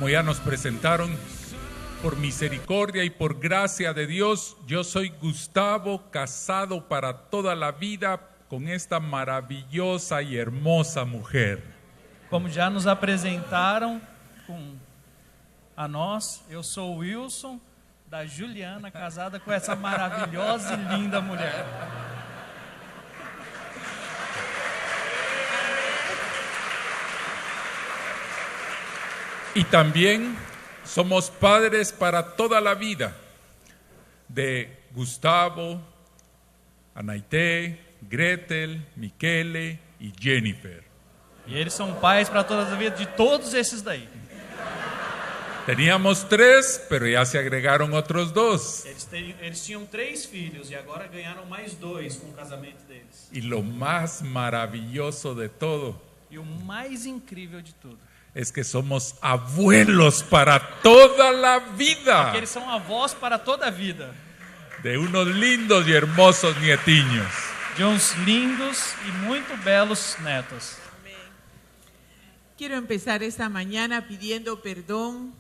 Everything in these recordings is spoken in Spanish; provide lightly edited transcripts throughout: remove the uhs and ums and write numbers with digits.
como ya nos presentaron, por misericordia y por gracia de Dios, yo soy Gustavo, casado para toda la vida con esta maravillosa y hermosa mujer. Como já nos apresentaram a nós, eu sou Wilson, da Juliana, casada com essa maravilhosa e linda mulher. Y también somos padres para toda la vida de Gustavo, Anaité, Gretel, Michele y Jennifer. E eles são pais para toda a vida de todos esses daí. Teníamos 3, pero ya se agregaron otros 2. Eles tinham 3 filhos e agora ganharam mais 2 com o casamento deles. Y lo más maravilloso de todo E o mais incrível de tudo es que somos abuelos para toda la é que vida eles são avós para toda a vida, de unos lindos y hermosos nietiños. de uns lindos e muito belos netos. Quiero empezar esta mañana pidiendo perdón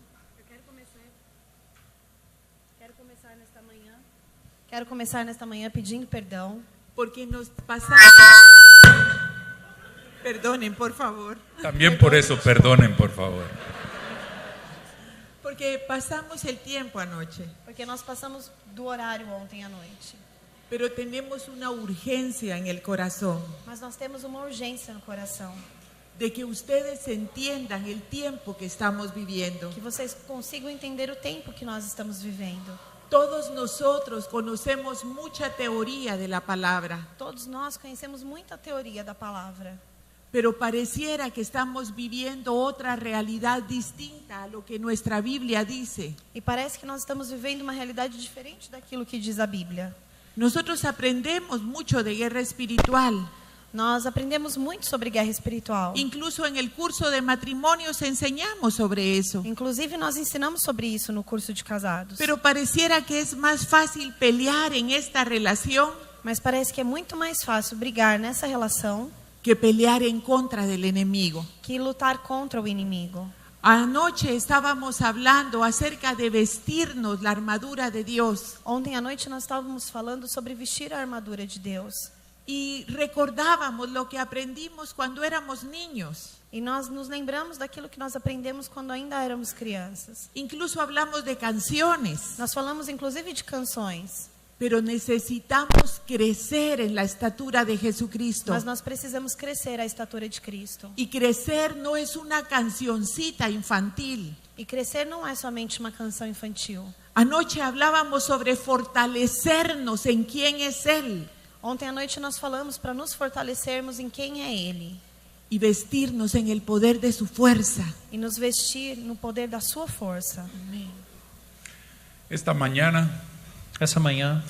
Quero começar nesta manhã pedindo perdão, porque nos pasamos. Perdonen, por favor. También por eso, perdonen, por favor. Porque pasamos el tiempo anoche, porque nós passamos do horário ontem à noite. pero tenemos una urgencia en el corazón Mas nós temos uma urgência no coração, de que ustedes entiendan el tiempo que estamos viviendo. que vocês consigam entender o tempo que nós estamos vivendo. Todos nosotros conocemos mucha teoría de la palabra, Todos nós conhecemos muita teoria da palavra, pero pareciera que estamos viviendo otra realidad distinta a lo que nuestra Biblia dice. e parece que nós estamos vivendo uma realidade diferente daquilo que diz a Bíblia. Nosotros aprendemos mucho de guerra espiritual. Nós aprendemos muito sobre guerra espiritual. Incluso en el curso de matrimonios enseñamos sobre eso. Inclusive, nós ensinamos sobre isso no curso de casados. Pero pareciera que es más fácil pelear en esta relación Mas parece que é muito mais fácil brigar nessa relação que pelear en contra del enemigo. que lutar contra o inimigo. Anoche estábamos hablando acerca de vestirnos la armadura de Dios Ontem à noite nós estávamos falando sobre vestir a armadura de Deus. y recordábamos lo que aprendimos cuando éramos niños. E nós nos lembramos daquilo que nós aprendemos quando ainda éramos crianças. Incluso hablamos de canciones, Nós falamos inclusive de canções, pero necesitamos crecer en la estatura de Jesucristo. mas nós precisamos crescer à estatura de Cristo. Y crecer no es una cancioncita infantil. E crescer não é somente uma canção infantil. Anoche hablábamos sobre fortalecernos en quién es Él Ontem à noite nós falamos para nos fortalecermos em quem é Ele y vestirnos en el poder de su fuerza. e nos vestir no poder da sua força. Esta mañana Essa manhã,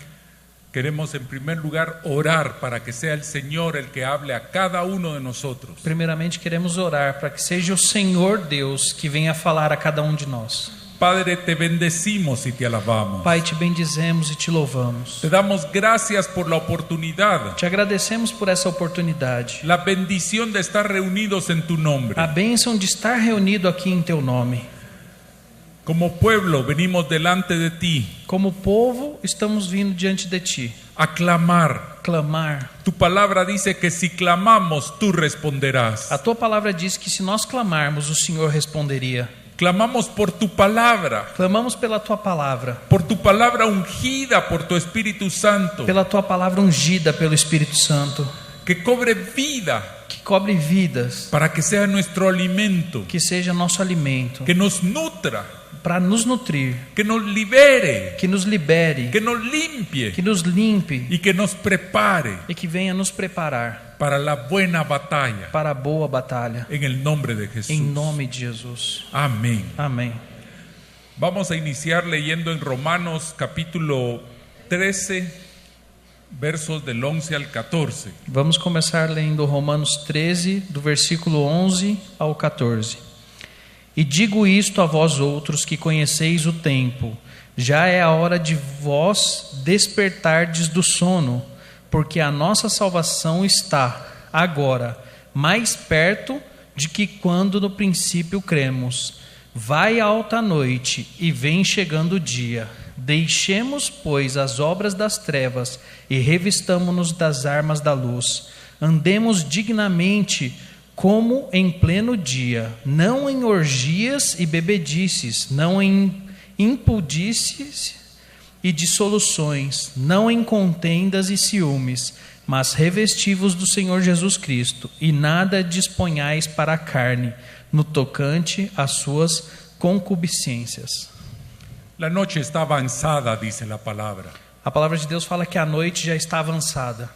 queremos en primer lugar orar para que sea el Señor el que hable a cada uno de nosotros. primeiramente queremos orar para que seja o Senhor Deus que venha falar a cada um de nós. Padre, te bendecimos y te alabamos. Pai, te bendizemos e te louvamos. Te damos gracias por la oportunidad, Te agradecemos por essa oportunidade, la bendición de estar reunidos en tu nombre. a bênção de estar reunido aqui em Teu nome. Como pueblo venimos delante de ti Como povo, estamos vindo diante de Ti, a clamar. clamar. Tu palabra dice que si clamamos, tú responderás. A Tua palavra diz que se nós clamarmos, o Senhor responderia. Clamamos por tu palabra, Clamamos pela Tua palavra, por tu palabra ungida por tu Espíritu Santo, pela Tua palavra ungida pelo Espírito Santo, que cobre vida que cobre vidas, para que sea nuestro alimento, que seja nosso alimento, que nos nutra, para nos nutrir, que nos libere, que nos libere, que nos limpie que nos limpe y que nos prepare e que venha nos preparar para la buena batalla. para a boa batalha. En el nombre de Jesús. Em nome de Jesus. Amén. Amém. Vamos a iniciar leyendo en Romanos capítulo 13, versos del 11 al 14. Vamos começar lendo Romanos 13, do versículo 11 ao 14. E digo isto a vós outros que conheceis o tempo, já é a hora de vós despertardes do sono, porque a nossa salvação está, agora, mais perto de que quando no princípio cremos. Vai alta noite e vem chegando o dia. Deixemos, pois, as obras das trevas e revistamo-nos das armas da luz. Andemos dignamente como em pleno dia, não em orgias e bebedices, não em impudices e dissoluções, não em contendas e ciúmes, mas revestivos do Senhor Jesus Cristo, e nada disponhais para a carne, no tocante às suas concupiscências. La noche está avanzada, dice la palabra. A palavra de Deus fala que a noite já está avançada.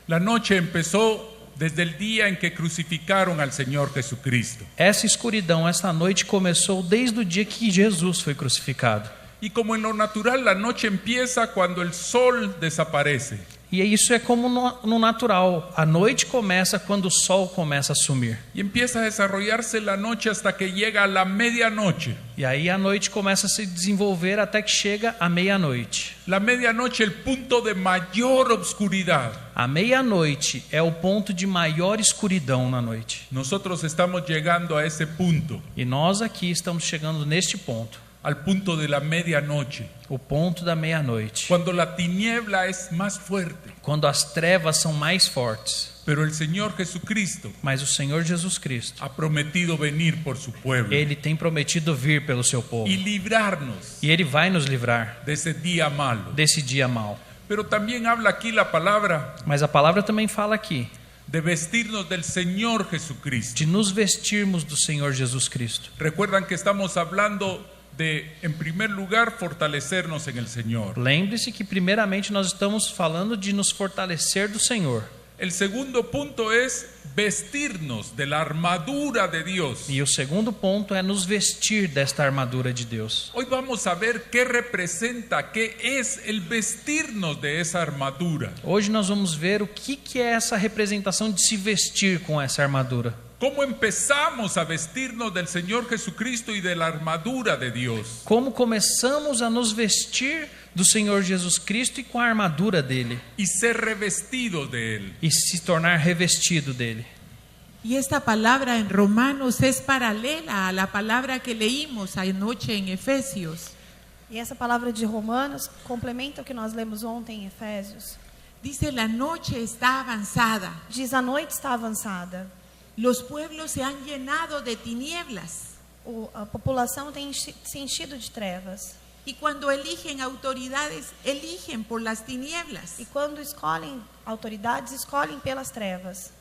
La noche empezó desde el día en que crucificaron al Señor Jesucristo. Essa escuridão, essa noite começou desde o dia que Jesus foi crucificado. Y como en lo natural, la noche empieza cuando el sol desaparece. E isso é como no natural. A noite começa quando o sol começa a sumir. Y empieza a desarrollarse la noche hasta que llega a la medianoche. E aí a noite começa a se desenvolver até que chega a meia-noite. La medianoche, el punto de mayor obscuridad. A meia-noite é o ponto de maior escuridão na noite. Nosotros estamos llegando a ese punto, E nós aqui estamos chegando neste ponto, al punto de la medianoche, o ponto da meia-noite, cuando la tiniebla es más fuerte. quando as trevas são mais fortes. Pero el Señor Jesucristo Mas o Senhor Jesus Cristo, ha prometido venir por su pueblo Ele tem prometido vir pelo seu povo. y librarnos E Ele vai nos livrar de ese día malo. desse dia mau. Pero también habla aquí la palabra Mas a palavra também fala aqui de vestirnos del Señor Jesucristo. de nos vestirmos do Senhor Jesus Cristo. Recuerdan que estamos hablando de, en primer lugar, fortalecernos en el Señor. Lembre-se que primeiramente nós estamos falando de nos fortalecer do Senhor. El segundo punto es vestirnos de la armadura de Dios. E o segundo ponto é nos vestir desta armadura de Deus. Hoy vamos a ver qué representa, qué es el vestirnos de esa armadura. Hoje nós vamos ver o que é essa representação de se vestir com essa armadura. ¿Cómo empezamos a vestirnos del Señor Jesucristo y de la armadura de Dios? Como começamos a nos vestir do Senhor Jesus Cristo e com a armadura dele. Y ser revestidos de Él. E se tornar revestido dele. Y esta palabra en Romanos es paralela a la palabra que leímos anoche en Efesios. E essa palavra de Romanos complementa o que nós lemos ontem em Efésios. Dice, la noche está avanzada. Diz, a noite está avançada. Los pueblos se han llenado de tinieblas. A população tem se enchido de trevas. Y cuando eligen autoridades, eligen por las tinieblas. E quando escolhem autoridades, escolhem pelas trevas.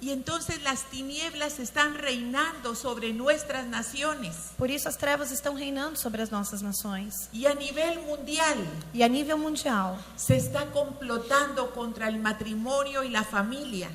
Y entonces las tinieblas están reinando sobre nuestras naciones. Por isso as trevas estão reinando sobre as nossas nações. Y a nivel mundial E a nível mundial, se está complotando contra el matrimonio y la familia.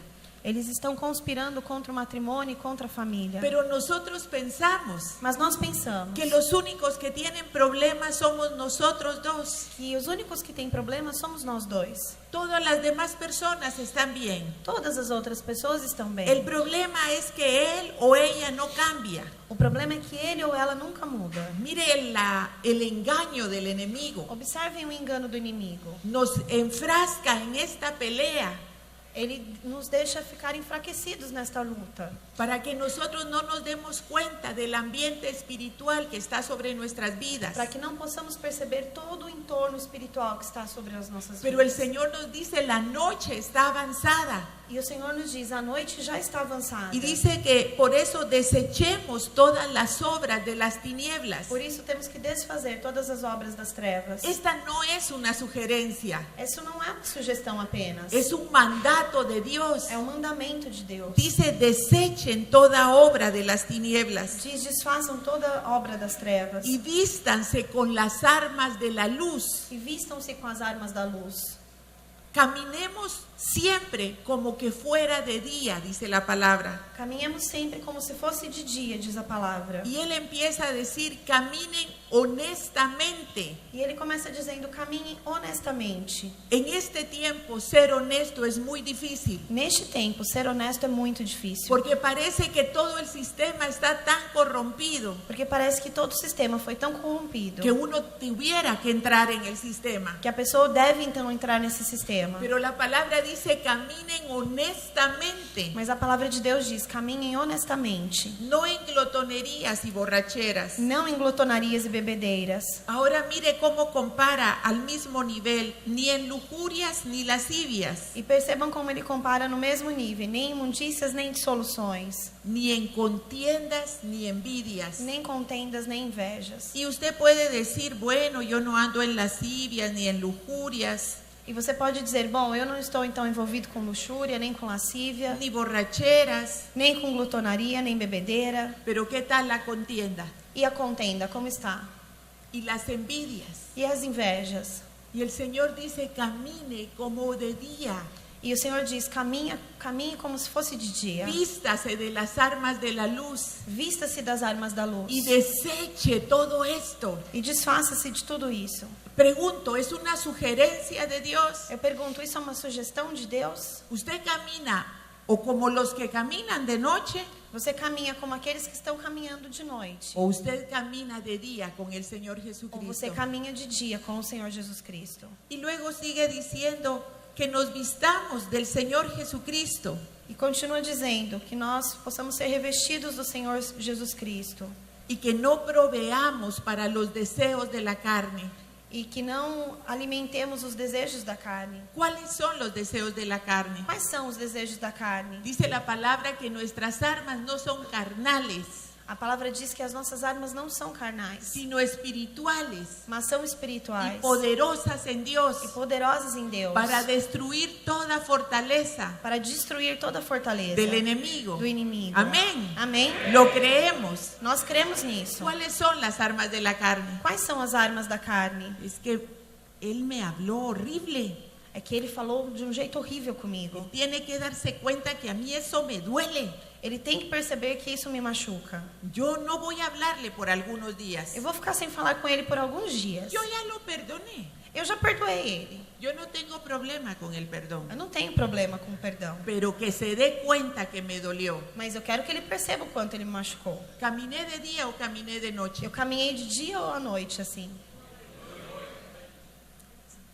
eles estão conspirando contra o matrimônio e contra a família. Pero nosotros pensamos Mas nós pensamos que los únicos que tienen problemas somos nosotros dos. que os únicos que têm problemas somos nós dois. Todas las demás personas están bien. Todas as outras pessoas estão bem. El problema es que él o ella no cambia. O problema é que ele ou ela nunca muda. Mire el engaño del enemigo. Observem o engano do inimigo. Nos enfrasca en esta pelea Ele nos deixa ficar enfraquecidos nesta luta, para que nosotros no nos demos cuenta del ambiente espiritual que está sobre nuestras vidas. para que não possamos perceber todo o entorno espiritual que está sobre as nossas Pero el vidas. Señor nos dice, la noche está avanzada. E o Senhor nos diz, a noite já está avançada. Y dice que por eso desechemos todas las obras de las tinieblas. Por isso temos que desfazer todas as obras das trevas. Esta no es una sugerencia, Isso não é uma sugestão apenas. es un mandato de Dios. É um mandamento de Deus. Dice, desechen toda obra de las tinieblas Diz, desfaçam toda obra das trevas. y vístanse con las armas de la luz. E vistam-se com as armas da luz. Caminemos siempre como que fuera de día, dice la palabra. Caminhemos sempre como se fosse de dia, diz a palavra. Y él empieza a decir, caminen honestamente. E ele começa dizendo, caminhem honestamente. En este tiempo ser honesto es muy difícil, Neste tempo, ser honesto é muito difícil. porque parece que todo el sistema está tan corrompido Porque parece que todo o sistema foi tão corrompido que uno tuviera que entrar en el sistema. que a pessoa deve então entrar nesse sistema. Pero la palabra dice caminen honestamente, Mas a palavra de Deus diz: caminhem honestamente, no en glotonerías y borracheras. não em glotonarias e bebedeiras. Ahora mire cómo compara al mismo nivel, ni en lujurias ni lascivias, E percebam como ele compara no mesmo nível, nem imundícias, nem dissoluções, ni en contiendas ni envidias. nem contendas, nem invejas. Y usted puede decir, bueno, yo no ando en lascivias ni en lujurias, E você pode dizer: bom, eu não estou então envolvido com luxúria, nem com lascívia, ni borracheras, nem com glutonaria, nem bebedeira. pero ¿qué tal la contienda? E a contenda, como está? Y las envidias. E as invejas? Y el Señor dice, camine como de día, E o Senhor diz: caminhe como se fosse de dia. vístase de las armas de la luz Vista-se das armas da luz. y deseche todo esto. E desfaça-se de tudo isso. Pregunto, ¿es una sugerencia de Dios? Eu pergunto: isso é uma sugestão de Deus? ¿Usted camina o como los que caminan de noche Você caminha como aqueles que estão caminhando de noite? o usted camina de día con el Señor Ou Jesucristo? você caminha de dia com o Senhor Jesus Cristo? Y luego sigue diciendo que nos vistamos del Señor Jesucristo. E continua dizendo que nós possamos ser revestidos do Senhor Jesus Cristo. Y que no proveamos para los deseos de la carne. E que não alimentemos os desejos da carne. ¿Cuáles son los deseos de la carne? Quais são os desejos da carne? Dice la palabra que nuestras armas no son carnales, A palavra diz que as nossas armas não são carnais, sino espirituales mas são y espirituais poderosas en Dios e poderosas em Deus, para destruir toda fortaleza para destruir toda a fortaleza del enemigo. do inimigo. Amén. Amém? Lo creemos. Nós cremos nisso. ¿Cuáles son las armas de la carne? Quais são as armas da carne? Es que Él me habló horrible. É que ele falou de um jeito horrível comigo. Tiene que darse cuenta que a mí eso me duele. Ele tem que perceber que isso me machuca. Yo no voy a hablarle por algunos días. Eu vou ficar sem falar com ele por alguns dias. Yo ya lo perdoné. Eu já perdoei ele. Yo no tengo problema con el perdón. Eu não tenho problema com o perdão. Pero que se dé cuenta que me dolió. Mas eu quero que ele perceba o quanto ele me machucou. ¿Caminé de día o caminé de noche? Eu caminhei de dia ou à noite, assim.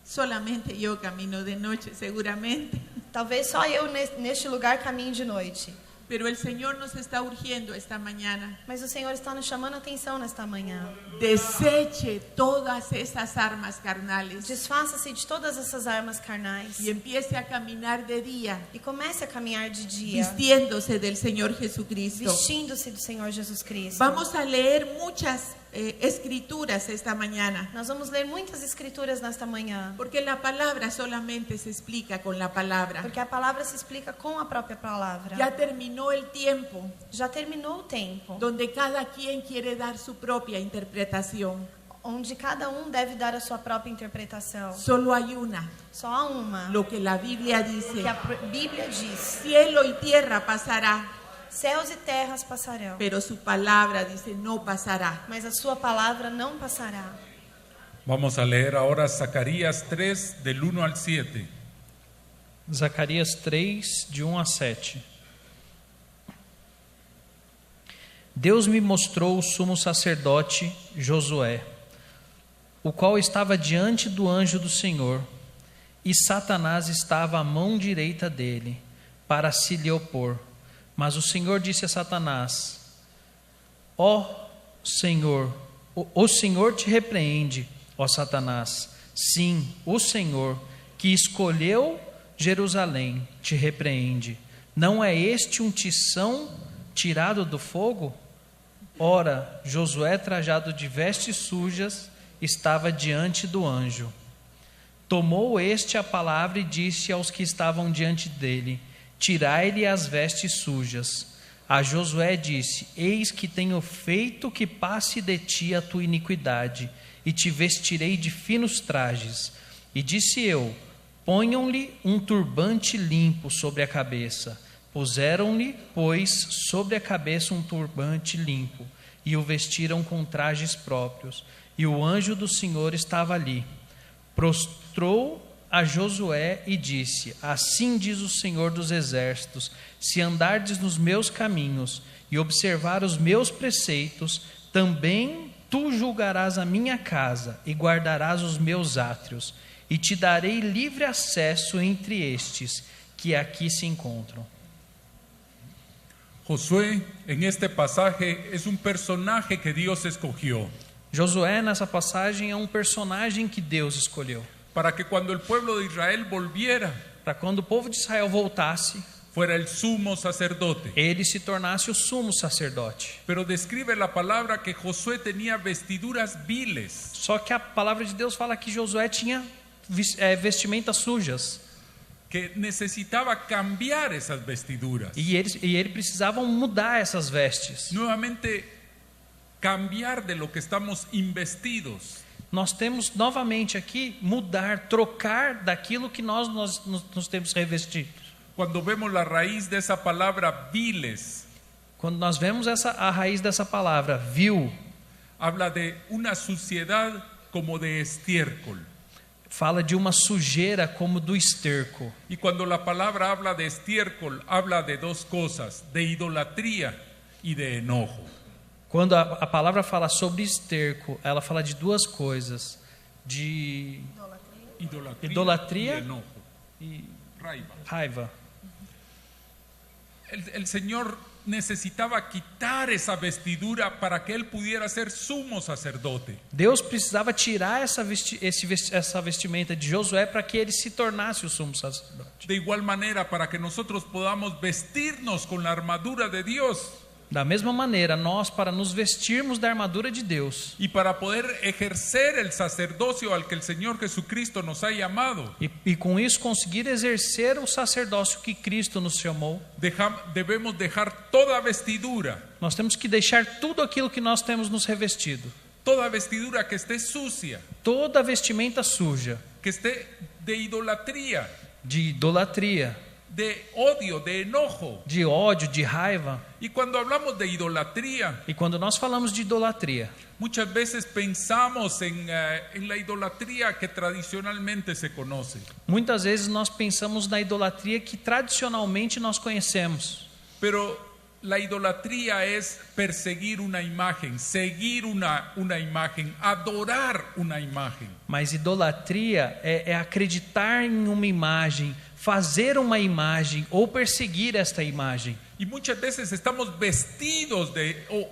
Solamente yo camino de noche, seguramente. Talvez só eu neste lugar caminhe de noite. Pero el Señor nos está urgiendo esta mañana. Mas o Senhor está nos chamando a atenção nesta manhã. Deseche todas esas armas carnales Desfaça-se de todas essas armas carnais y empiece a caminar de día, e comece a caminhar de dia, vistiéndose del Señor Jesucristo. vestindo-se do Senhor Jesus Cristo. Vamos a leer muchas escrituras esta mañana, Nós vamos ler muitas escrituras nesta manhã, porque la palabra solamente se explica con la palabra. porque a palavra se explica com a própria palavra. Ya terminó el tiempo Já terminou o tempo donde cada quien quiere dar su propia interpretación. onde cada deve dar a sua própria interpretação. Solo hay una, Só há uma. lo que la Biblia O que dice. a Bíblia diz: Cielo y tierra pasará, céus e terras passarão, pero su palabra dice no pasará. mas a sua palavra não passará. Vamos a leer ahora Zacarías 3 del 1 al 7. Zacarias 3, de 1 a 7. Deus me mostrou o sumo sacerdote Josué, o qual estava diante do anjo do Senhor, e Satanás estava à mão direita dele, para se lhe opor. Mas o Senhor disse a Satanás: Ó Senhor, o Senhor te repreende, ó Satanás. Sim, o Senhor, que escolheu Jerusalém, te repreende. Não é este um tição tirado do fogo? Ora, Josué, trajado de vestes sujas, estava diante do anjo. Tomou este a palavra e disse aos que estavam diante dele: Tirai-lhe as vestes sujas. A Josué disse: Eis que tenho feito que passe de ti a tua iniquidade, e te vestirei de finos trajes. E disse eu: Ponham-lhe um turbante limpo sobre a cabeça. Puseram-lhe, pois, sobre a cabeça um turbante limpo, e o vestiram com trajes próprios. E o anjo do Senhor estava ali. Prostrou a Josué e disse: Assim diz o Senhor dos Exércitos: se andardes nos meus caminhos e observar os meus preceitos, também tu julgarás a minha casa e guardarás os meus átrios. e te darei livre acesso entre estes que aqui se encontram. Josué en este pasaje es un personaje que Dios escogió Josué, nessa passagem, é um personagem que Deus escolheu. para que cuando el pueblo de Israel volviera, Para quando o povo de Israel voltasse, fuera el sumo sacerdote. ele se tornasse o sumo sacerdote. Pero describe la palabra que Josué tenía vestiduras viles. Só que a palavra de Deus fala que Josué tinha vestimentas sujas. Que necesitaba cambiar esas vestiduras. E ele precisava mudar essas vestes. Nuevamente, cambiar de lo que estamos investidos. Nós temos novamente aqui mudar, trocar daquilo que nós nos temos revestido. Cuando vemos la raíz de esa palabra viles, Quando nós vemos a raiz dessa palavra, vil, habla de una suciedad como de estiércol. fala de uma sujeira como do esterco. Y cuando la palabra habla de estiércol, habla de dos cosas, de idolatría y de enojo. Quando a palavra fala sobre esterco, ela fala de duas coisas: de Idolatría. y enojo. e Raiva. raiva. El Señor necesitaba quitar esa vestidura para que Él pudiera ser sumo sacerdote. Deus precisava tirar essa vestimenta de Josué para que ele se tornasse o sumo sacerdote. De igual manera, para que nosotros podamos vestirnos con la armadura de Dios Da mesma maneira, nós, para nos vestirmos da armadura de Deus y para poder ejercer el sacerdocio al que el Señor Jesucristo nos ha llamado, e com isso conseguir exercer o sacerdócio que Cristo nos chamou, debemos dejar toda vestidura, nós temos que deixar tudo aquilo que nós temos nos revestido. toda vestidura que esté sucia, Toda vestimenta suja, que esté de idolatría, de idolatria, de odio, de enojo. de ódio, de raiva. Y cuando hablamos de idolatría, E quando nós falamos de idolatria, muchas veces pensamos en la idolatría que tradicionalmente se conoce. muitas vezes nós pensamos na idolatria que tradicionalmente nós conhecemos. Pero la idolatría es perseguir una imagen, seguir una imagen, adorar una imagen. Mas idolatria é acreditar em uma imagem, fazer uma imagem ou perseguir esta imagem. Y muchas veces estamos vestidos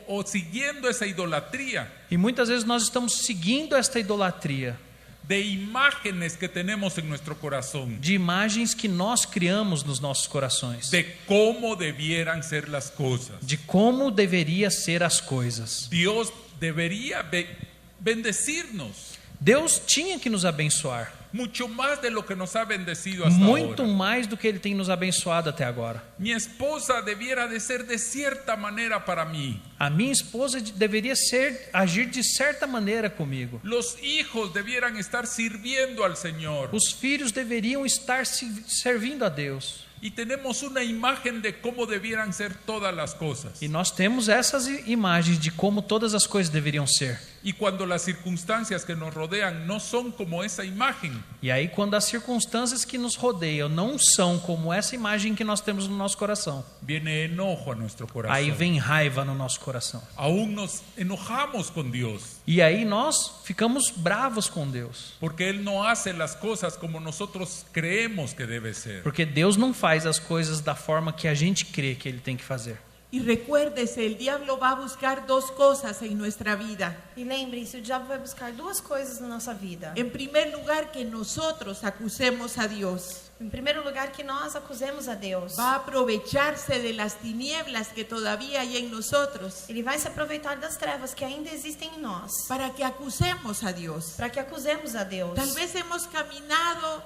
o siguiendo esa idolatría, E muitas vezes nós estamos seguindo esta idolatria de imágenes que tenemos en nuestro corazón, de imagens que nós criamos nos nossos corações, de cómo debieran ser las cosas. de como deveria ser as coisas. Dios debería bendecirnos Deus tinha que nos abençoar, mucho más de lo que nos ha bendecido hasta muito ahora. mais do que Ele tem nos abençoado até agora. Mi esposa debiera de ser de cierta manera para mí. A minha esposa deveria agir de certa maneira comigo. Los hijos debieran estar sirviendo al Señor. Os filhos deveriam estar servindo a Deus. Y tenemos una imagen de cómo debieran ser todas las cosas. E nós temos essas imagens de como todas as coisas deveriam ser. Y cuando las circunstancias que nos rodean no son como esa imagen, E aí, quando as circunstâncias que nos rodeiam não são como essa imagem que nós temos no nosso coração, viene enojo a nuestro corazón. aí vem raiva no nosso coração. Aún nos enojamos con Dios, E aí nós ficamos bravos com Deus. porque Él no hace las cosas como nosotros creemos que debe ser. Porque Deus não faz as coisas da forma que a gente crê que Ele tem que fazer. Y recuérdese, el diablo va a buscar dos cosas en nuestra vida. E lembre-se, o diabo vai buscar duas coisas na nossa vida. En primer lugar, que nosotros acusemos a Dios. Em primeiro lugar, que nós acusemos a Deus. Va a aprovecharse de las tinieblas que todavía hay en nosotros Ele vai se aproveitar das trevas que ainda existem em nós, para que acusemos a Dios. para que acusemos a Deus. Tal vez hemos caminado,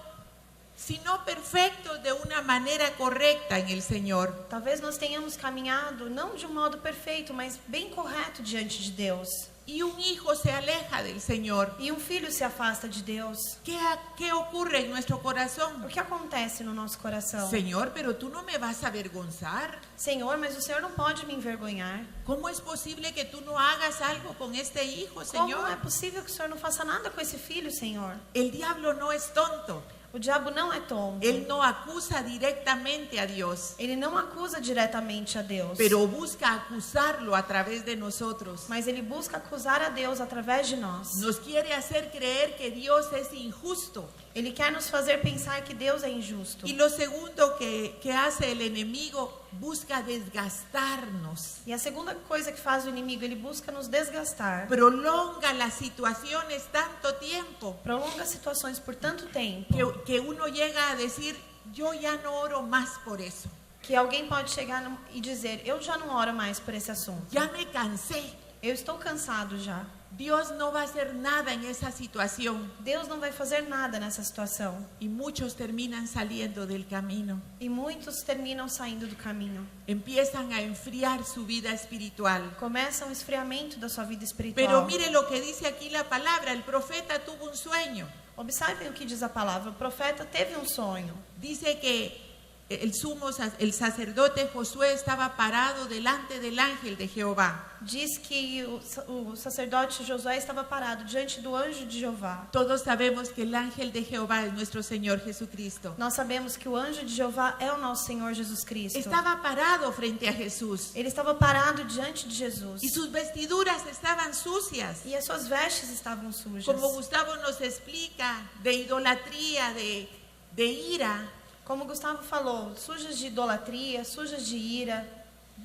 si no perfecto, de una manera correcta en el Señor. Talvez nós tenhamos caminhado não de um modo perfeito, mas bem correto diante de Deus. Y un hijo se aleja del Señor. E um filho se afasta de Deus. ¿Qué ocurre en nuestro corazón? O que acontece no nosso coração? Señor, pero tú no me vas a avergonzar. Senhor, mas o Senhor não pode me envergonhar. ¿Cómo es posible que tú no hagas algo con este hijo, Como é Señor? possível que o Senhor não faça nada com esse filho, Senhor? El diablo no es tonto. O diabo não é tonto. Él no acusa directamente a Dios, Ele não acusa diretamente a Deus. pero busca acusarlo a través de nosotros. Mas ele busca acusar a Deus através de nós. Nos quiere hacer creer que Dios es injusto. Ele quer nos fazer pensar que Deus é injusto. Y lo segundo que hace el enemigo, busca desgastarnos. E a segunda coisa que faz o inimigo, ele busca nos desgastar. Prolonga las situaciones tanto tiempo Prolonga situações por tanto tempo que uno llega a decir, yo ya no oro más por eso. que alguém pode chegar e dizer: eu já não oro mais por esse assunto. Ya me cansé. Eu estou cansado já. Dios no va a hacer nada en esa situación. Deus não vai fazer nada nessa situação. Y muchos terminan saliendo del camino. E muitos terminam saindo do caminho. Empiezan a enfriar su vida espiritual. Começa um esfriamento da sua vida espiritual. Pero mire lo que dice aquí la palabra. El profeta tuvo un sueño. Observem o que diz a palavra. O profeta teve um sonho. Dice que el sacerdote Josué estaba parado delante del ángel de Jehová. Diz que o sacerdote Josué estava parado diante do anjo de Jeová. Todos sabemos que el ángel de Jehová es nuestro Señor Jesucristo. Nós sabemos que o anjo de Jeová é o nosso Senhor Jesus Cristo. Estaba parado frente a Jesús. Ele estava parado diante de Jesus. Y sus vestiduras estaban sucias. E as suas vestes estavam sujas. Como Gustavo nos explica, de idolatría, de ira. Como Gustavo falou, sujas de idolatria, sujas de ira.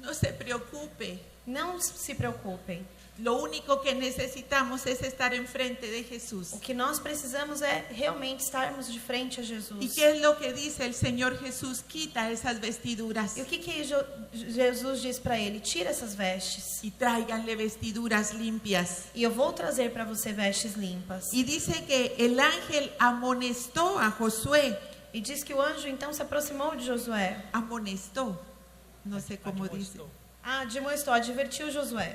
No se preocupe. Não se preocupem. Lo único que necesitamos es estar enfrente de Jesús. O que nós precisamos é realmente estarmos de frente a Jesus. ¿Y qué es lo que dice el Señor Jesús? Quita esas vestiduras E o que Jesus diz para ele? Tira essas vestes. y tráiganle vestiduras limpias. E eu vou trazer para você vestes limpas. Y dice que el ángel amonestó a Josué. E diz que o anjo então se aproximou de Josué. Amonestó. No sé cómo dice. Admoestou, advertiu Josué.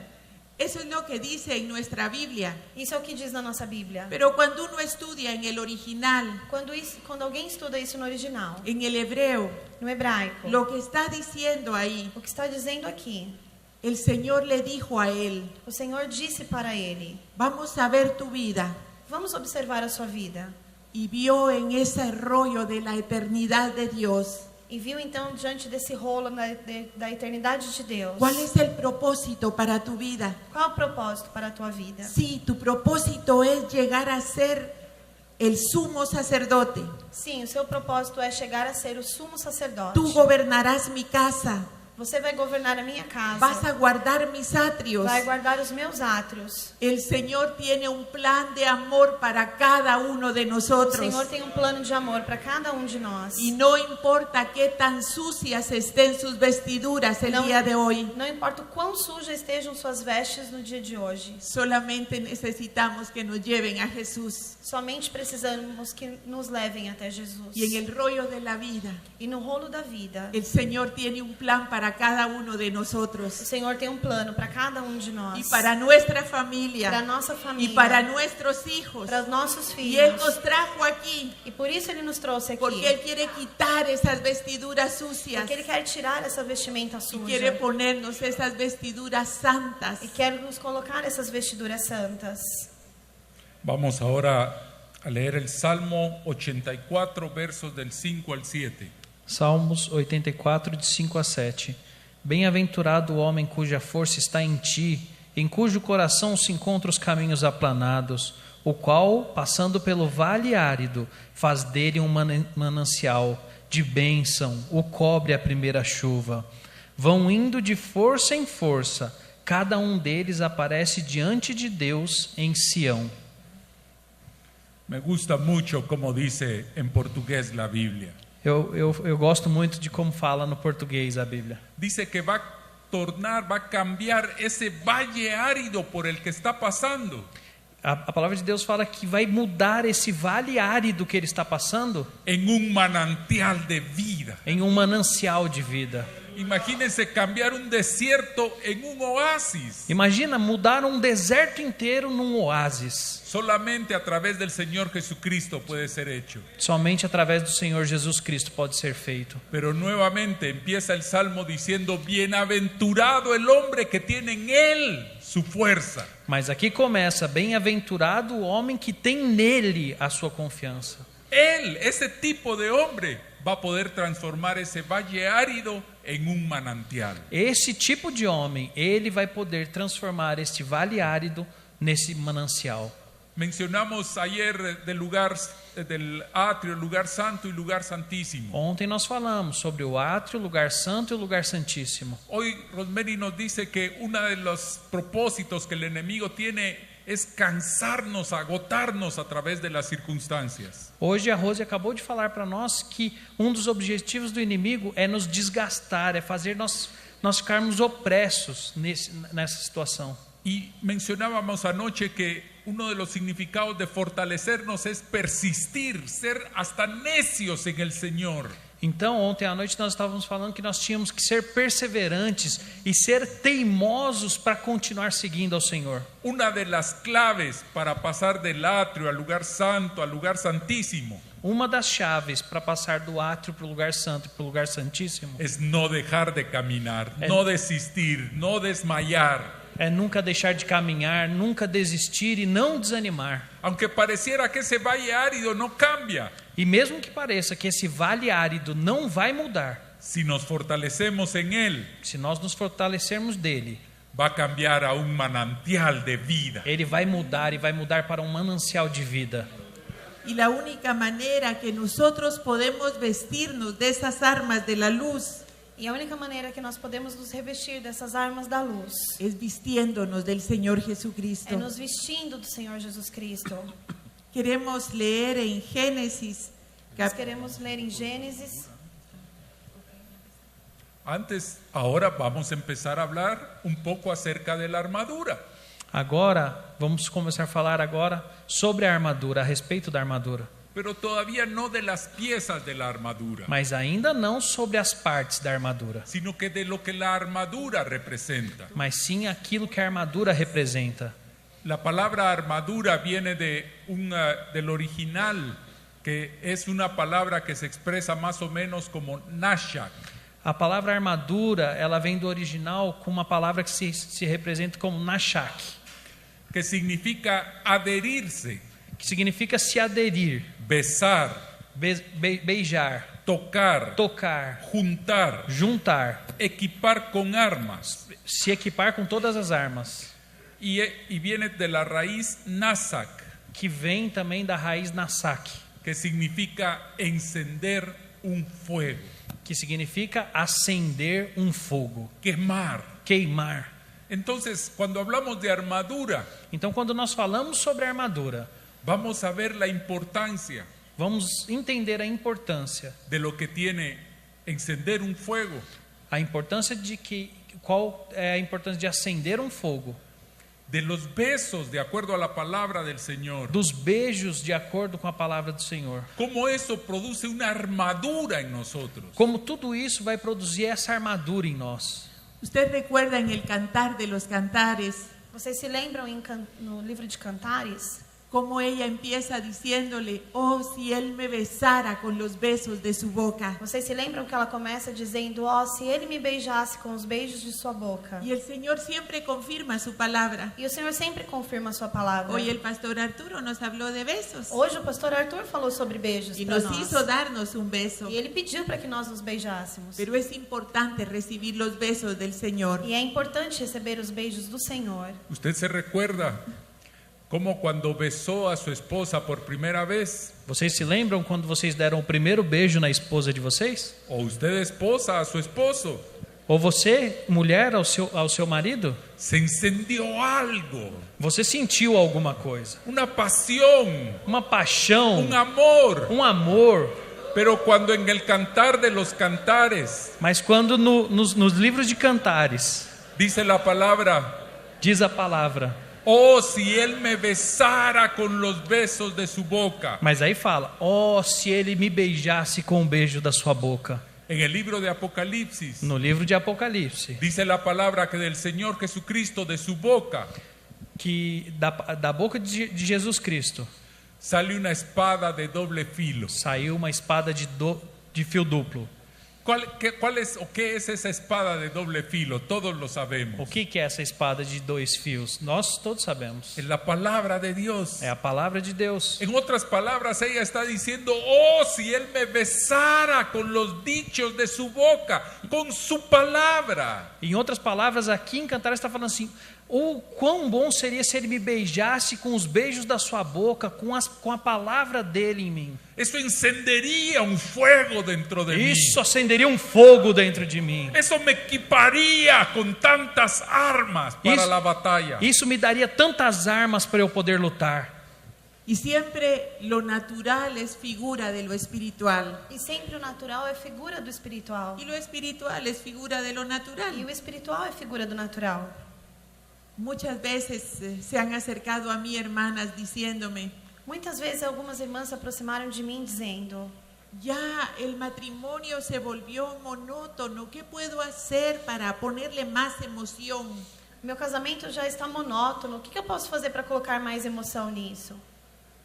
Eso es lo que dice en nuestra Biblia. Isso é o que diz na nossa Bíblia. Pero cuando uno estudia en el original, Quando alguém estuda isso no original, en el hebreo, no hebraico, lo que está diciendo ahí, o que está dizendo aqui, el Señor le dijo a él, o Senhor disse para ele: vamos a ver tu vida. vamos observar a sua vida. Y vio en ese rollo de la eternidad de Dios. E viu então diante desse rolo da eternidade de Deus. ¿Cuál es el propósito para tu vida? Qual é o propósito para a tua vida? Sí, tu propósito es llegar a ser el sumo sacerdote. Sim, o seu propósito é chegar a ser o sumo sacerdote. Tú gobernarás mi casa. Você vai governar a minha casa. Vas a guardar mis atrios. Vai guardar os meus átrios. El Señor tiene un plan de amor para cada uno de O nosotros. Senhor tem um plano de amor para cada um de nós. Y no importa qué tan sucias estén sus vestiduras el día de hoy. Não importa o quão sujas estejam suas vestes no dia de hoje. Solamente necesitamos que nos lleven a Jesús. Somente precisamos que nos levem até Jesus. Y en el rollo de la vida, E no rolo da vida, el Señor tiene un plan para cada uno de o nosotros. Senhor tem um plano para cada um de nós. Y para nuestra Para a familia. nossa Y família. para nuestros hijos. para os nossos Y Él filhos. nos trajo aquí. E por isso Ele nos trouxe aqui. Porque Él quiere quitar esas vestiduras sucias. Porque Ele quer tirar essa vestimenta Y suja. quiere ponernos esas vestiduras santas. E quer nos colocar essas vestiduras santas. Vamos ahora a leer el Salmo 84, versos del 5 al 7. Salmos 84, de 5 a 7. Bem-aventurado o homem cuja força está em ti, em cujo coração se encontram os caminhos aplanados, o qual, passando pelo vale árido, faz dele um manancial de bênção, o cobre a primeira chuva. Vão indo de força em força, cada um deles aparece diante de Deus em Sião. Me gusta mucho como dice en portugués la Biblia. Eu gosto muito de como fala no português a Bíblia. Dice que va a tornar, va a cambiar ese valle árido por el que está pasando A palavra de Deus fala que vai mudar esse vale árido que ele está passando en un manantial de vida. em um manancial de vida. Imagínense cambiar un desierto en un oasis. Imagina mudar um deserto inteiro num oásis. Solamente a través del Señor Jesucristo puede ser hecho. Somente através do Senhor Jesus Cristo pode ser feito. Pero nuevamente empieza el Salmo diciendo: bienaventurado el hombre que tiene en él su fuerza. Mas aqui começa: bem-aventurado o homem que tem nele a sua confiança. Él, ese tipo de hombre, va a poder transformar ese valle árido en un manantial. Esse tipo de homem, ele vai poder transformar este vale árido nesse manancial. Mencionamos ayer del atrio, lugar santo y lugar santísimo. Ontem nós falamos sobre o átrio, o lugar santo e o lugar santíssimo. Hoy Rosemary nos dice que uno de los propósitos que el enemigo tiene es cansarnos, agotarnos a través de las circunstancias. Hoje a Rose acabou de falar para nós que dos objetivos do inimigo é nos desgastar, é fazer nós ficarmos opressos nessa situação. Y mencionábamos anoche que uno de los significados de fortalecernos es persistir, ser hasta necios en el Señor. Então, ontem à noite nós estávamos falando que nós tínhamos que ser perseverantes e ser teimosos para continuar seguindo ao Senhor. Una de las claves para pasar del atrio al lugar santo, al lugar santísimo, Uma das chaves para passar do átrio para o lugar santo e para o lugar santíssimo es no dejar de caminar, no desistir, no desmayar. é nunca deixar de caminhar, nunca desistir e não desanimar. Aunque pareciera que ese valle árido no cambia, E mesmo que pareça que esse vale árido não vai mudar, si nos fortalecemos en Él, se nós nos fortalecermos dele, va a cambiar a un manantial de vida. ele vai mudar e vai mudar para um manancial de vida. Y la única manera que nosotros podemos vestirnos de esas armas de la luz E a única maneira que nós podemos nos revestir dessas armas da luz es vistiéndonos del Señor é Jesucristo. nos vestindo do Senhor Jesus Cristo. Queremos leer en Génesis, Nós queremos ler em Gênesis. Ahora vamos a empezar a hablar un poco acerca de la armadura. Agora, vamos começar a falar agora sobre a armadura, a respeito da armadura. Pero todavía no de las piezas de la armadura, Mas ainda não sobre as partes da armadura, sino que de lo que la armadura representa. mas sim aquilo que a armadura representa. La palabra armadura viene del original, que es una palabra que se expresa más o menos como nashak, A palavra armadura, ela vem do original com uma palavra que se representa como nashak, que significa adherirse, que significa se aderir, besar, beijar, tocar, tocar, juntar, juntar, equipar con armas. se equipar com todas as armas, Y viene de la raíz nasak, que vem também da raiz nasak, que significa encender un fuego, que significa acender um fogo, quemar. queimar. Entonces, cuando hablamos de armadura, Então, quando nós falamos sobre a armadura, vamos a ver la importancia vamos entender a importância de lo que tiene encender un fuego, qual é a importância de acender um fogo, de los besos de acuerdo a la palabra del Señor, dos beijos de acordo com a palavra do Senhor. cómo eso produce una armadura en nosotros. Como tudo isso vai produzir essa armadura em nós. Usted recuerda en el Cantar de los Cantares Vocês se lembram no livro de Cantares? cómo ella empieza diciéndole, oh, si él me besara con los besos de su boca. Vocês se lembram que ela começa dizendo: ó, se ele me beijasse com os beijos de sua boca. Y el Señor siempre confirma su palabra. E o Senhor sempre confirma a sua palavra. Hoy el pastor Arturo nos habló de besos Hoje o pastor Arthur falou sobre beijos y para nos nós. hizo darnos un beso. E ele pediu para que nós nos beijássemos. Pero es importante recibir los besos del Señor. E é importante receber os beijos do Senhor. ¿Usted se recuerda cómo cuando besó a su esposa por primera vez, Vocês se lembram quando vocês deram o primeiro beijo na esposa de vocês? o usted esposa a su esposo, Ou você, mulher, ao seu marido? se encendió algo, Você sentiu alguma coisa, una pasión, uma paixão, un amor? um amor. Pero cuando en el Cantar de los Cantares Mas quando nos livros de cantares dice la palabra, diz a palavra, oh, si él me besara con los besos de su boca. mas aí fala, oh, se ele me beijasse com o beijo da sua boca. En el libro de Apocalipsis No livro de Apocalipse, dice la palabra que del Señor Jesucristo, de su boca, que da boca de Jesus Cristo sale una espada de doble filo. saiu uma espada de fio duplo. ¿Qué es esa espada de doble filo? Todos lo O sabemos. que é essa espada de dois fios? Nós todos sabemos. Es la palabra de Dios. É a palavra de Deus. En otras palabras, ella está diciendo, oh, si él me besara con los dichos de su boca, con su palabra. Em outras palavras, aqui em Cantares está falando assim: oh, quão bom seria se ele me beijasse com os beijos da sua boca, com a palavra dele em mim. Eso encendería un fuego dentro de Isso mí. acenderia um fogo dentro de mim. Eso me equiparía con tantas armas para Isso- la batalla. Isso me daria tantas armas para eu poder lutar. Y siempre lo natural es figura de lo espiritual. E sempre o natural é figura do espiritual. Y lo espiritual es figura de lo E natural. o espiritual é figura do natural. Muchas veces se han acercado a mí hermanas diciéndome, Muitas vezes algumas irmãs se aproximaram de mim dizendo: ya el matrimonio se volvió monótono, ¿qué puedo hacer para ponerle más emoción? meu casamento já está monótono, o que eu posso fazer para colocar mais emoção nisso?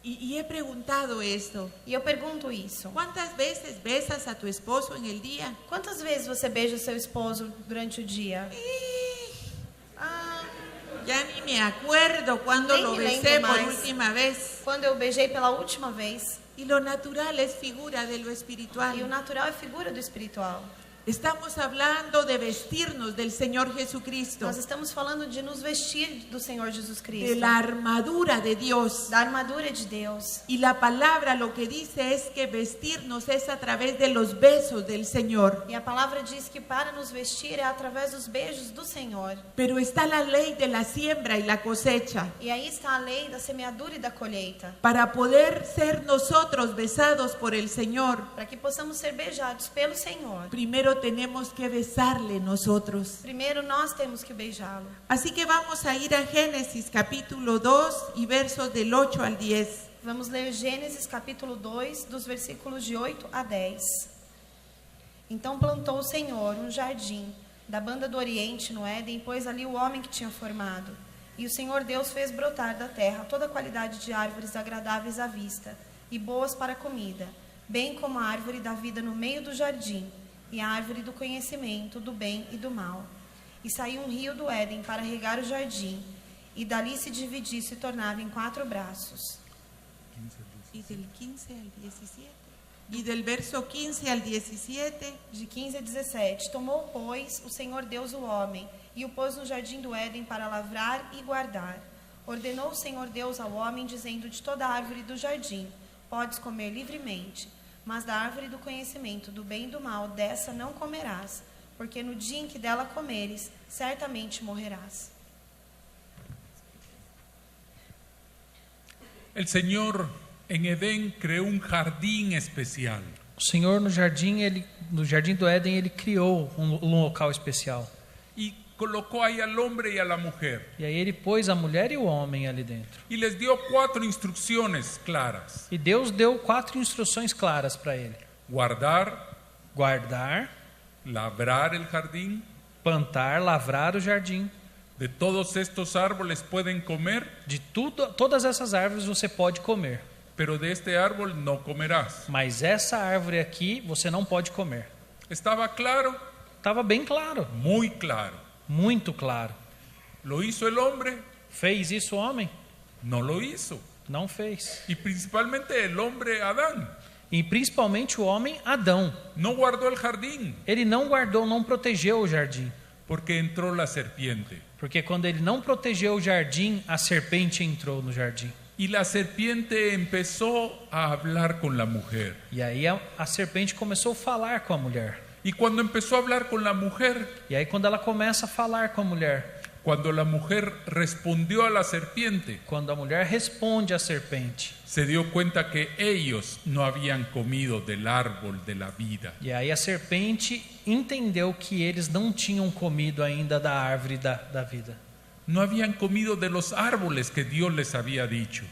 Y he preguntado esto, E eu pergunto isso: ¿cuántas veces besas a tu esposo en el día? quantas vezes você beija o seu esposo durante o dia? Ah, Ya ni me acuerdo cuando Ni lo me besé lembro por más. última vez. quando eu beijei pela última vez. Y lo natural es figura de lo E o espiritual. natural é figura do espiritual. Estamos hablando de vestirnos del Señor Jesucristo, Nós estamos falando de nos vestir do Senhor Jesus de Cristo, la armadura de Dios. da armadura de Deus. Y la palabra lo que dice es que vestirnos es a través de los besos del Señor. E a palavra diz que para nos vestir é através dos beijos do Senhor. Pero está la ley de la siembra y la cosecha. E aí está a lei da semeadura e da colheita. Para poder ser nosotros besados por el Señor, Para que possamos ser beijados pelo Senhor, primero tenemos que besarle nosotros. primeiro nós temos que beijá-lo. Así que vamos a ir a Génesis capítulo 2 y versos del 8 al 10. Vamos ler Gênesis capítulo 2, dos versículos de 8 a 10. Então plantou o Senhor um jardim da banda do Oriente no Éden e pôs ali o homem que tinha formado. E o Senhor Deus fez brotar da terra toda a qualidade de árvores agradáveis à vista e boas para a comida, bem como a árvore da vida no meio do jardim e a árvore do conhecimento do bem e do mal. E saiu um rio do Éden para regar o jardim, e dali se dividia e se tornava em 4 braços. Y del 15 al 17. Y del verso 15 al 17. De 15 a 17, tomou, pois, o Senhor Deus o homem, e o pôs no jardim do Éden para lavrar e guardar. Ordenou o Senhor Deus ao homem, dizendo: de toda árvore do jardim podes comer livremente, mas da árvore do conhecimento do bem e do mal, dessa não comerás, porque no dia em que dela comeres, certamente morrerás. El Señor en Edén creó un jardín especial. O Senhor no jardim do Éden, ele criou um local especial. Y colocó ahí al hombre y a la mujer. E aí ele pôs a mulher e o homem ali dentro. Y les dio 4 instrucciones claras. E Deus deu 4 instruções claras para ele: Guardar, guardar, labrar el jardín. plantar, lavrar o jardim. De todos estos árboles pueden comer, De todas essas árvores você pode comer, pero de este árbol no comerás. mas essa árvore aqui você não pode comer. ¿Estaba claro? Estava bem claro, Muy claro. muito claro. ¿Lo hizo el hombre? Fez isso o homem? No lo hizo. Não fez. Y principalmente el hombre Adán. E principalmente o homem Adão. No guardó el jardín Ele não guardou, não protegeu o jardim. porque entró la serpiente. Porque quando ele não protegeu o jardim, a serpente entrou no jardim. Y la serpiente empezó a hablar con la mujer. E aí a serpente começou a falar com a mulher. Y cuando empezó a hablar con la mujer, E aí quando ela começa a falar com a mulher, cuando la mujer respondió a la serpiente, quando a mulher responde à serpente, se dio cuenta que ellos no habían comido del árbol de la vida. e aí a serpente entendeu que eles não tinham comido ainda da árvore da vida. No habían comido de los árboles que Dios les había dicho.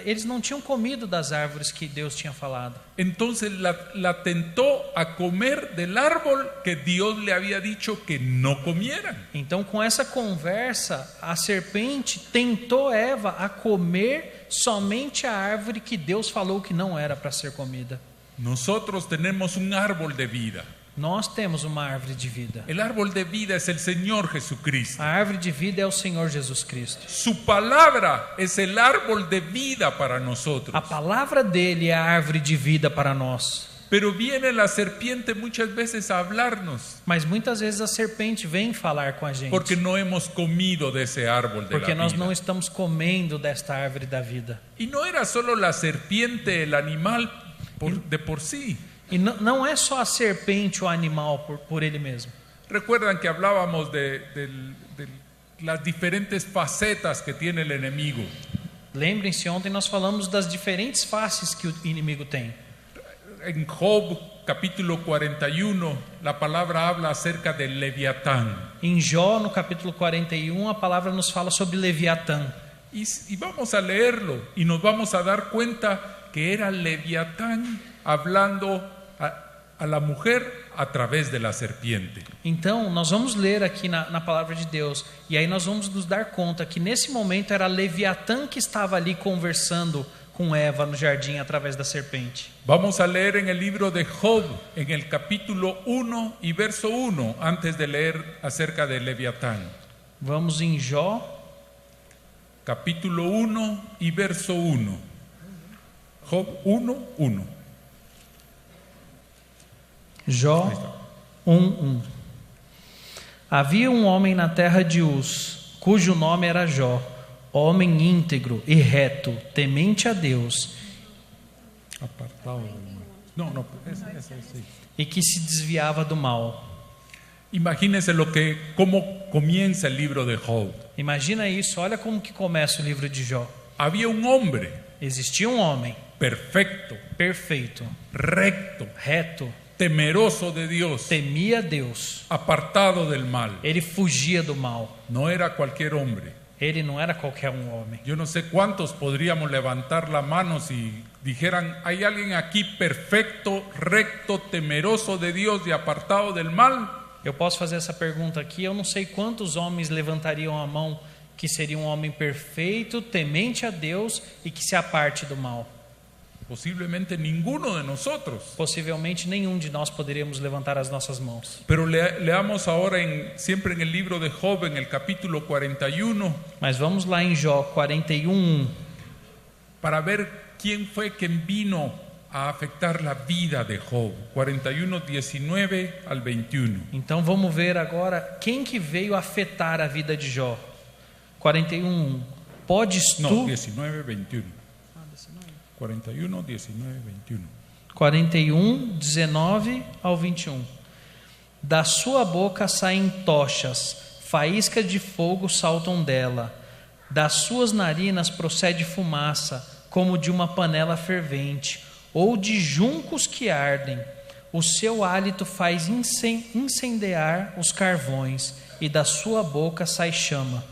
Eles não tinham comido das árvores que Deus tinha falado. Entonces la tentó a comer del árbol que Dios le había dicho que no comieran. Então, com essa conversa, a serpente tentou Eva a comer somente a árvore que Deus falou que não era para ser comida. Nosotros tenemos un árbol de vida. Nós temos uma árvore de vida. El árbol de vida es el Señor Jesucristo. A árvore de vida é o Senhor Jesus Cristo. Su palabra es el árbol de vida para nosotros. A palavra dele é a árvore de vida para nós. Pero viene la serpiente muchas veces a hablarnos Mas muitas vezes a serpente vem falar com a gente. porque no hemos comido de ese árbol de Porque la nós vida. não estamos comendo desta árvore da vida. Y no era solo la serpiente, el animal de por sí. E não é só a serpente o animal por ele mesmo. Recuerdan que hablábamos de las diferentes facetas que tiene el enemigo. Lembrem-se, ontem nós falamos das diferentes faces que o inimigo tem. En Job capítulo 41, la palabra habla acerca del Leviatán. Em Jó, no capítulo 41, a palavra nos fala sobre Leviatã. Y vamos a leerlo y nos vamos a dar cuenta que era Leviatán hablando a la mujer a través de la serpiente. Então, nós vamos ler aqui na palavra de Deus, e aí nós vamos nos dar conta que nesse momento era Leviatã que estava ali conversando com Eva no jardim através da serpente. Vamos a leer en el libro de Job, en el capítulo 1 y verso 1, antes de leer acerca de Leviatán. Vamos em Jó, Capítulo 1 y verso 1. Job 1, 1. Jó 1:1. Havia um homem na terra de Uz, cujo nome era Jó, homem íntegro e reto, temente a Deus, Apartado del mal. No, ese sí. e que se desviava do mal. Imagínense cómo comienza el libro de Job. Imagina isso, olha como que começa o livro de Jó. Había un hombre Existia um homem perfecto, perfeito, recto, reto, temeroso de Dios, temia Deus. apartado del mal. Ele fugia do mal. No era cualquier hombre. Ele não era qualquer homem. Yo no sé cuántos podríamos levantar la mano si dijeran, hay alguien aquí perfecto, recto, temeroso de Dios y apartado del mal. Eu posso fazer essa pergunta aqui, eu não sei quantos homens levantariam a mão que seria um homem perfeito, temente a Deus e que se aparte do mal. Posiblemente ninguno de nosotros. Possivelmente nenhum de nós poderíamos levantar as nossas mãos. Pero leamos ahora siempre en el libro de Job, en el capítulo 41, Mas vamos lá em Jó 41:1, para ver quién fue quien vino a afectar la vida de Job. 41, 19 al 21. Então vamos ver agora quem que veio afetar a vida de Jó. 41:1. Podes No, tu 19, 21. 41, 19, 21. 41:19 ao 21. Da sua boca saem tochas, faíscas de fogo saltam dela. Das suas narinas procede fumaça, como de uma panela fervente, ou de juncos que ardem. O seu hálito faz incendiar os carvões, e da sua boca sai chama.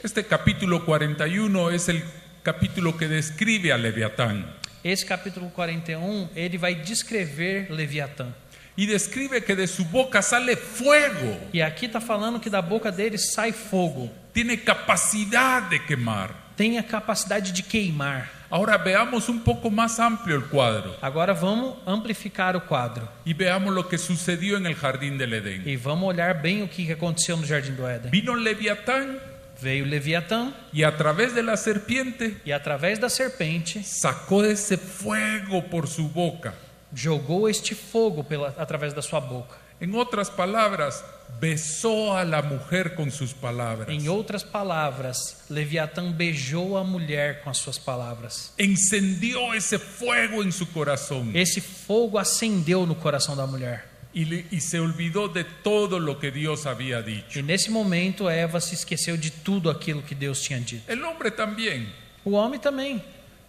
Este capítulo 41 es el capítulo que describe a Leviatán. Esse capítulo 41, ele vai descrever Leviatã. Y describe que de su boca sale fuego. E aqui está falando que da boca dele sai fogo. Tiene capacidad de quemar. Tem a capacidade de queimar. Ahora veamos un poco más amplio el cuadro Agora vamos amplificar o quadro. y veamos lo que sucedió en el jardín del Edén. E vamos olhar bem o que aconteceu no Jardim do Éden. Vino Leviatán Veio Leviatã y a través de la serpiente e através da serpente sacó ese fuego por su boca. jogou este fogo através da sua boca. En otras palabras, besó a la mujer con sus palabras. Em outras palavras, Leviatã beijou a mulher com as suas palavras. Encendió ese fuego en su corazón Esse fogo acendeu no coração da mulher. y se olvidó de todo lo que Dios había dicho. E nesse momento, Eva se esqueceu de tudo aquilo que Deus tinha dito. El hombre también. O homem também.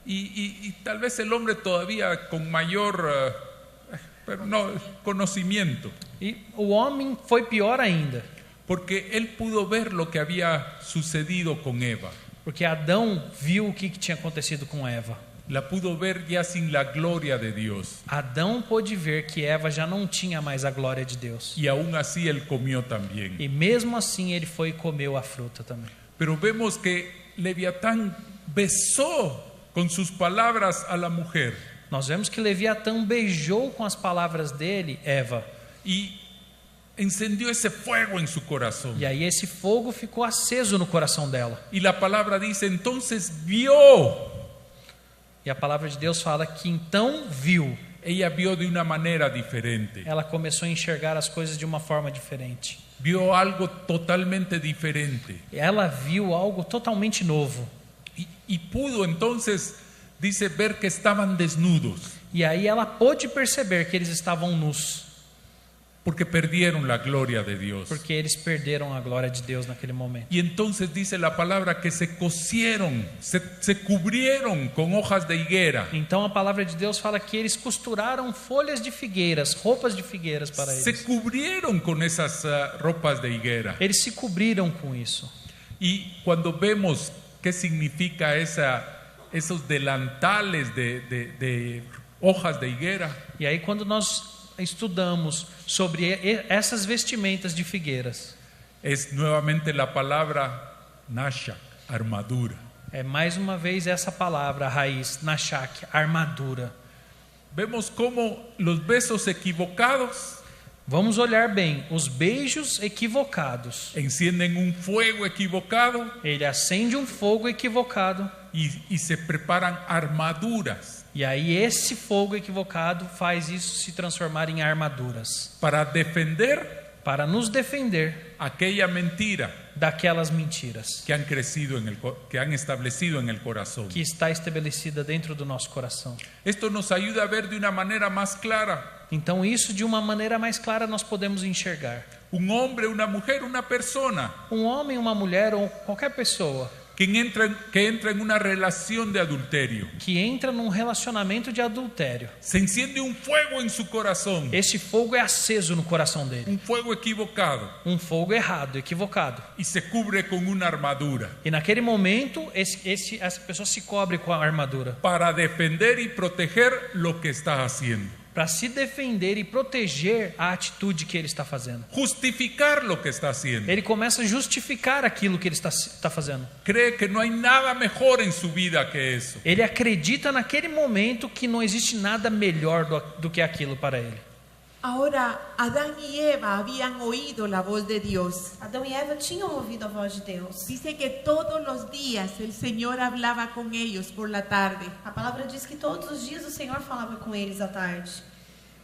Y tal vez el hombre todavía con mayor pero no, conocimiento. E o homem foi pior ainda. Porque él pudo ver lo que había sucedido con Eva. Porque Adão viu o que tinha acontecido com Eva. La pudo ver ya sin la gloria de Dios. Adão pôde ver que Eva já não tinha mais a glória de Deus. Y aún así él comió también. E mesmo assim ele foi e comeu a fruta também. Pero vemos que Leviatán besó con sus palabras a la mujer. Nós vemos que Leviatã beijou com as palavras dele Eva. y encendió ese fuego en su corazón. E aí esse fogo ficou aceso no coração dela. Y la palabra dice, entonces vio. E a palavra de Deus fala que então viu. Ella vio de una manera diferente. Ela começou a enxergar as coisas de uma forma diferente. Vio algo totalmente diferente. Ela viu algo totalmente novo. Y pudo entonces, dice, ver que estaban desnudos. E aí ela pôde perceber que eles estavam nus. Porque perdieron la gloria de Dios. Porque eles perderam a glória de Deus naquele momento. Y entonces dice la palabra que se cosieron, se cubrieron con hojas de higuera. Então a palavra de Deus fala que eles costuraram folhas de figueiras, roupas de figueiras para Se eles. cubrieron con esas ropas de higuera. Eles se cobriram com isso. Y cuando vemos qué significa esos delantales de hojas de higuera, E aí quando nós estudamos sobre essas vestimentas de figueiras, es nuevamente la palabra nashak, armadura. é mais uma vez essa palavra, a raiz, nashak, armadura. Vemos cómo los besos equivocados Vamos olhar bem, os beijos equivocados. encienden un fuego equivocado Ele acende um fogo equivocado. y se preparan armaduras E aí esse fogo equivocado faz isso se transformar em armaduras. para defender Para nos defender aquella mentira daquelas mentiras que han crecido que han establecido en el corazón. que está estabelecida dentro do nosso coração. Esto nos ayuda a ver de una manera más clara Então isso de uma maneira mais clara nós podemos enxergar. un hombre, una mujer, una persona Um homem, uma mulher ou qualquer pessoa que entra en una relación de adulterio. que entra num relacionamento de adultério. Se enciende un fuego en su corazón, Esse fogo é aceso no coração dele. un fuego equivocado, Um fogo errado, equivocado. y se cubre con una armadura E naquele momento essa pessoa se cobre com a armadura para defender y proteger lo que está haciendo, para se defender e proteger a atitude que ele está fazendo. justificar lo que está haciendo. Ele começa a justificar aquilo que ele está fazendo. Cree que no hay nada mejor en su vida que eso. Ele acredita naquele momento que não existe nada melhor do que aquilo para ele. Ahora, Adán y Eva habían oído la voz de Dios. Adão e Eva tinham ouvido a voz de Deus. Dice que todos los días el Señor hablaba con ellos por la tarde, A palavra diz que todos os dias o Senhor falava com eles à tarde.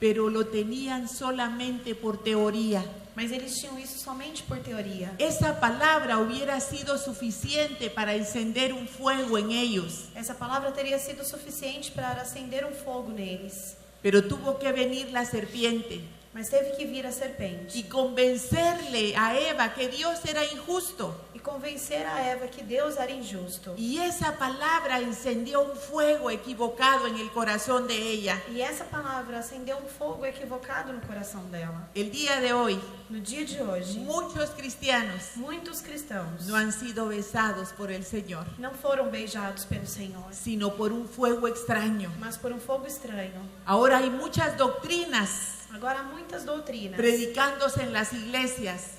pero lo tenían solamente por teoría. Mas eles tinham isso somente por teoria. Esa palabra hubiera sido suficiente para encender un fuego en ellos, Essa palavra teria sido suficiente para acender um fogo neles. pero tuvo que venir la serpiente Mas teve que vir a serpente y convencerle a Eva que Dios era injusto. e convencer a Eva que Deus era injusto. Y esa palabra encendió un fuego equivocado en el corazón de ella. E essa palavra acendeu um fogo equivocado no coração dela. El día de hoy, No dia de hoje, muchos cristianos muitos cristãos no han sido besados por el Señor, não foram beijados pelo Senhor, sino por un fuego extraño. mas por um fogo estranho. Ahora hay muchas doctrinas Agora há muitas doutrinas predicándose en las iglesias.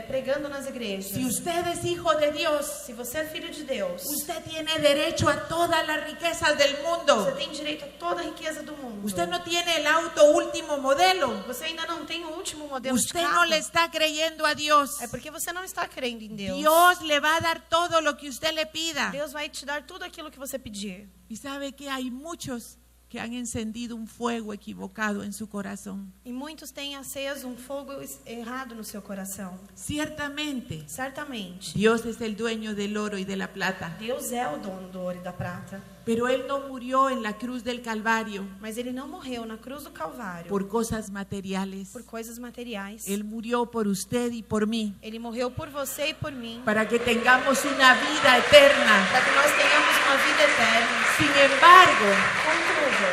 pregando nas igrejas. Si usted es hijo de Dios, Se você é filho de Deus, usted tiene derecho a todas las riquezas del você mundo. tem direito a toda a riqueza do mundo. Usted no tiene el auto último modelo. Você ainda não tem o último modelo de Usted carro. no le está creyendo a Dios. É porque você não está crendo em Deus. Dios le va a dar todo lo que usted le pida. Deus vai te dar tudo aquilo que você pedir. Y sabe que hay muchos que han encendido un fuego equivocado en su corazón. E muitos têm aceso um fogo errado no seu coração. Ciertamente, Certamente, Dios es el dueño del oro y de la plata, Deus é o dono do ouro e da prata. pero Él no murió en la cruz del Calvario Mas ele não morreu na cruz do Calvário por cosas materiales. por coisas materiais. Él murió por usted y por mí, Ele morreu por você e por mim, para que tengamos una vida eterna. para que nós tenhamos uma vida eterna. Sin embargo, Contudo,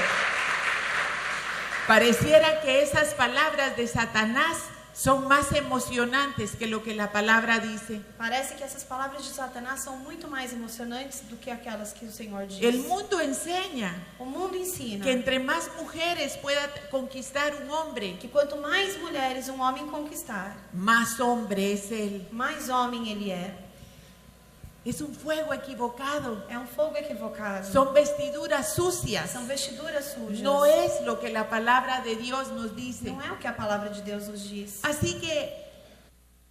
pareciera que esas palabras de Satanás son más emocionantes que lo que la palabra dice. parece que essas palavras de Satanás são muito mais emocionantes do que aquelas que o Senhor diz. El mundo enseña O mundo ensina que entre más mujeres pueda conquistar un hombre, que quanto mais mulheres um homem conquistar, más hombre es él. mais homem ele é. Es un fuego equivocado. É um fogo equivocado. Son vestiduras sucias. São vestiduras sujas. No es lo que la palabra de Dios nos dice. Não é o que a palavra de Deus nos diz. Así que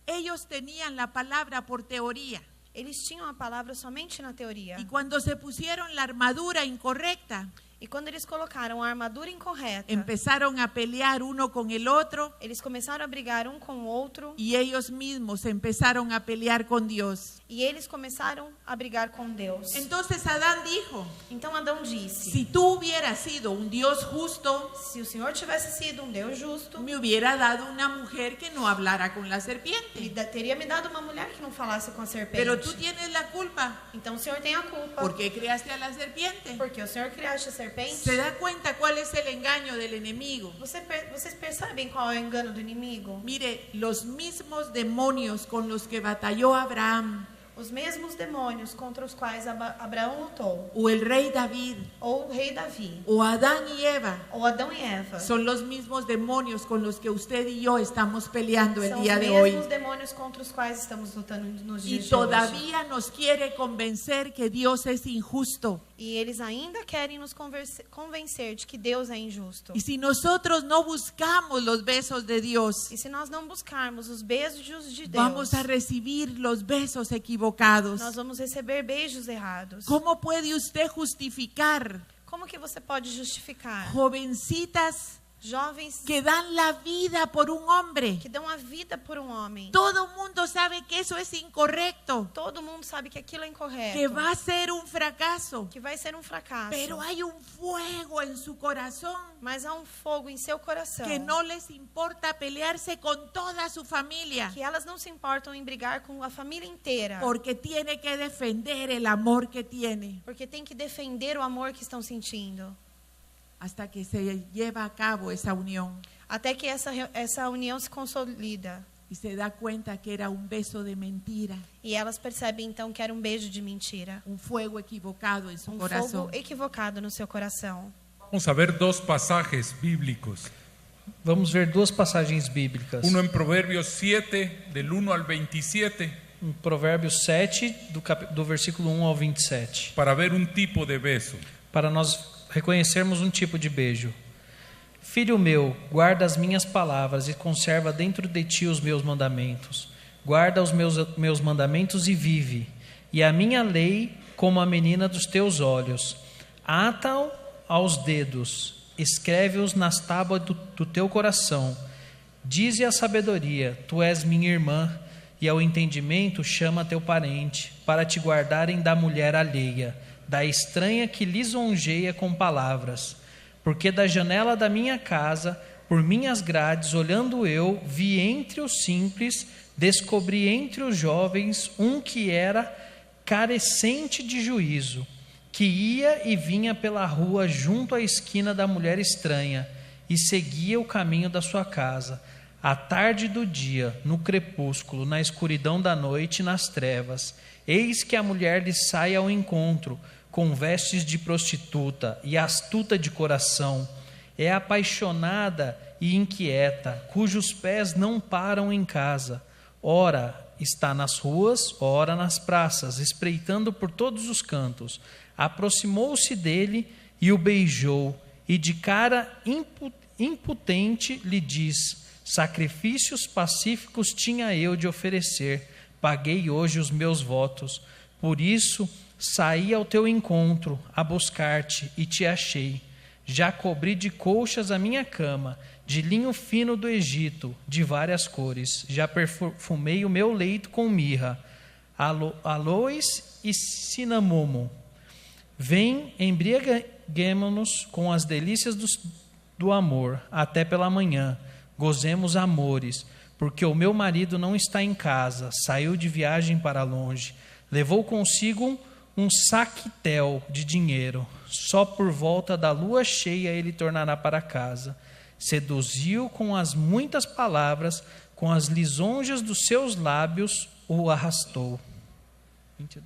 ellos tenían la palabra por teoría. Eles tinham a palavra somente na teoria. Y cuando se pusieron la armadura incorrecta, E quando eles colocaram a armadura incorreta, empezaron a pelear uno con el otro eles começaram a brigar um com o outro y ellos mismos empezaron a pelear con Dios. e eles começaram a brigar com Deus. Entonces Adán dijo, Então Adão disse: si tú hubieras sido un Dios justo, se o Senhor tivesse sido um Deus justo, me hubiera dado una mujer que no hablara con la ele serpiente. teria me dado uma mulher que não falasse com a serpente. Pero tú tienes la culpa Então o Senhor tem a culpa. porque creaste a la serpiente. Porque o Senhor criaste a serpente. ¿Se da cuenta cuál es el engaño del enemigo? Vocês percebem qual é o engano do inimigo? Mire, los mismos demonios con los que batalló Abraham Os mesmos demônios contra os quais Abraão lutou, o el rey David ou o rei Davi, o Adán y Eva, ou Adão e Eva, son los mismos demonios con los que usted y yo estamos peleando el são día os de hoy. mesmos demônios contra os quais estamos lutando nos Y dias de hoje. todavía nos quiere convencer que Dios es injusto. E eles ainda querem nos convencer de que Deus é injusto. Y si nosotros no buscamos los besos de Dios, E se nós não buscarmos os beijos de Deus, vamos a recibir los besos equivocados. nós vamos receber beijos errados. ¿Cómo puede usted justificar Como que você pode justificar jovencitas jovens que dan la vida por un hombre? que dão a vida por um homem? Todo el mundo sabe que eso es incorrecto, Todo mundo sabe que aquilo é incorreto, que va a ser un fracaso, que vai ser um fracasso. pero hay un fuego en su corazón Mas há um fogo em seu coração que no les importa pelearse con toda su familia, que elas não se importam em brigar com a família inteira, porque tiene que defender el amor que tiene porque tem que defender o amor que estão sentindo, hasta que se lleva a cabo esa unión até que essa união se consolida. y se da cuenta que era un beso de mentira, E elas percebem então que era um beijo de mentira, un fuego equivocado en su um corazón. fogo equivocado no seu coração. Vamos a ver dos pasajes bíblicos. Vamos ver duas passagens bíblicas. Uno en Proverbios 7, del 1 al 27, Em Provérbios 7, do versículo 1 ao 27. para ver un tipo de beso. Para nós reconhecermos um tipo de beijo. Filho meu, guarda as minhas palavras e conserva dentro de ti os meus mandamentos. Guarda os meus mandamentos e vive. E a minha lei como a menina dos teus olhos. Ata-o aos dedos, escreve-os nas tábuas do teu coração. Dize à sabedoria, tu és minha irmã, e ao entendimento chama teu parente, para te guardarem da mulher alheia, da estranha que lisonjeia com palavras. Porque da janela da minha casa, por minhas grades, olhando eu, vi entre os simples, descobri entre os jovens um que era carecente de juízo, que ia e vinha pela rua junto à esquina da mulher estranha, e seguia o caminho da sua casa, à tarde do dia, no crepúsculo, na escuridão da noite, nas trevas. Eis que a mulher lhe sai ao encontro, com vestes de prostituta e astuta de coração. É apaixonada e inquieta, cujos pés não param em casa. Ora está nas ruas, ora nas praças, espreitando por todos os cantos. Aproximou-se dele e o beijou, e de cara impotente lhe diz: sacrifícios pacíficos tinha eu de oferecer, paguei hoje os meus votos. Por isso saí ao teu encontro a buscar-te e te achei. Já cobri de colchas a minha cama, de linho fino do Egito, de várias cores. Já perfumei o meu leito com mirra, aloes e cinamomo. Vem, embriaguemo-nos com as delícias do amor, até pela manhã. Gozemos amores, porque o meu marido não está em casa, saiu de viagem para longe. Levou consigo um saquitel de dinheiro. Só por volta da lua cheia ele tornará para casa. Seduziu com as muitas palavras, com as lisonjas dos seus lábios o arrastou. 20, né?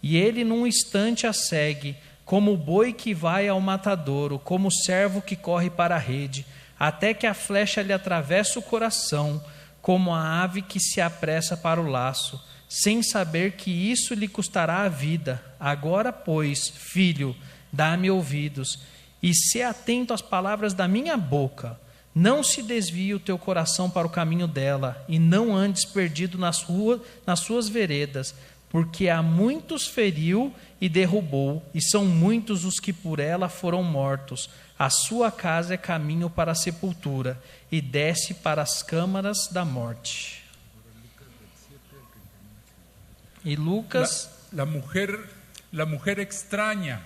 E ele num instante a segue, como o boi que vai ao matadouro, como o servo que corre para a rede, até que a flecha lhe atravessa o coração, como a ave que se apressa para o laço, sem saber que isso lhe custará a vida. Agora, pois, filho, dá-me ouvidos, e se atento às palavras da minha boca. Não se desvie o teu coração para o caminho dela, e não andes perdido nas suas veredas, porque a muitos feriu e derrubou, e são muitos os que por ela foram mortos. A sua casa é caminho para a sepultura, e desce para as câmaras da morte. E Lucas, La mujer extraña,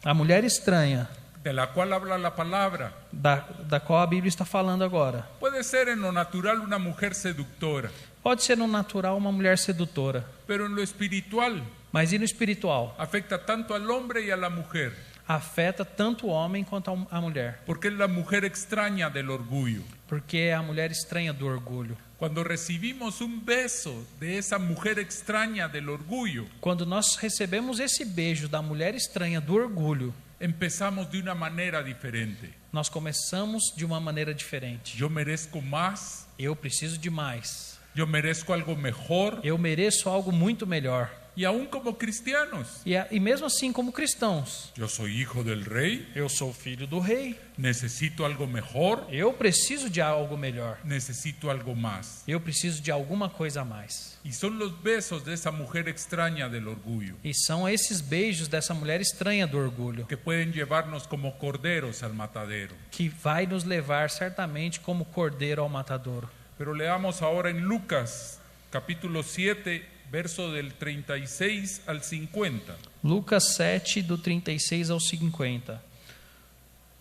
a mulher estranha, de la cual habla la palabra, da qual a Bíblia está falando agora. puede ser en lo natural una mujer seductora, Pode ser no natural uma mulher sedutora, pero en lo espiritual mas e no espiritual? afecta tanto al hombre y a la mujer, Afeta tanto o homem quanto a mulher, porque es la mujer extraña del orgullo. porque é a mulher estranha do orgulho. Cuando recibimos un beso de esa mujer extraña del orgullo, Quando nós recebemos esse beijo da mulher estranha do orgulho, empezamos de una manera diferente. nós começamos de uma maneira diferente. Yo merezco más, Eu preciso de mais. yo merezco algo mejor, Eu mereço algo muito melhor. y aún como cristianos, E mesmo assim, como cristãos, yo soy hijo del rey, eu sou filho do rei. necesito algo mejor, Eu preciso de algo melhor. necesito algo más. Eu preciso de alguma coisa a mais. Y son los besos de esa mujer extraña del orgullo E são esses beijos dessa mulher estranha do orgulho que pueden llevarnos como corderos al matadero. que vai nos levar certamente como cordeiro ao matadouro. Pero leamos ahora en Lucas, capítulo 7, verso del 36 al 50. Lucas 7, do 36 ao 50.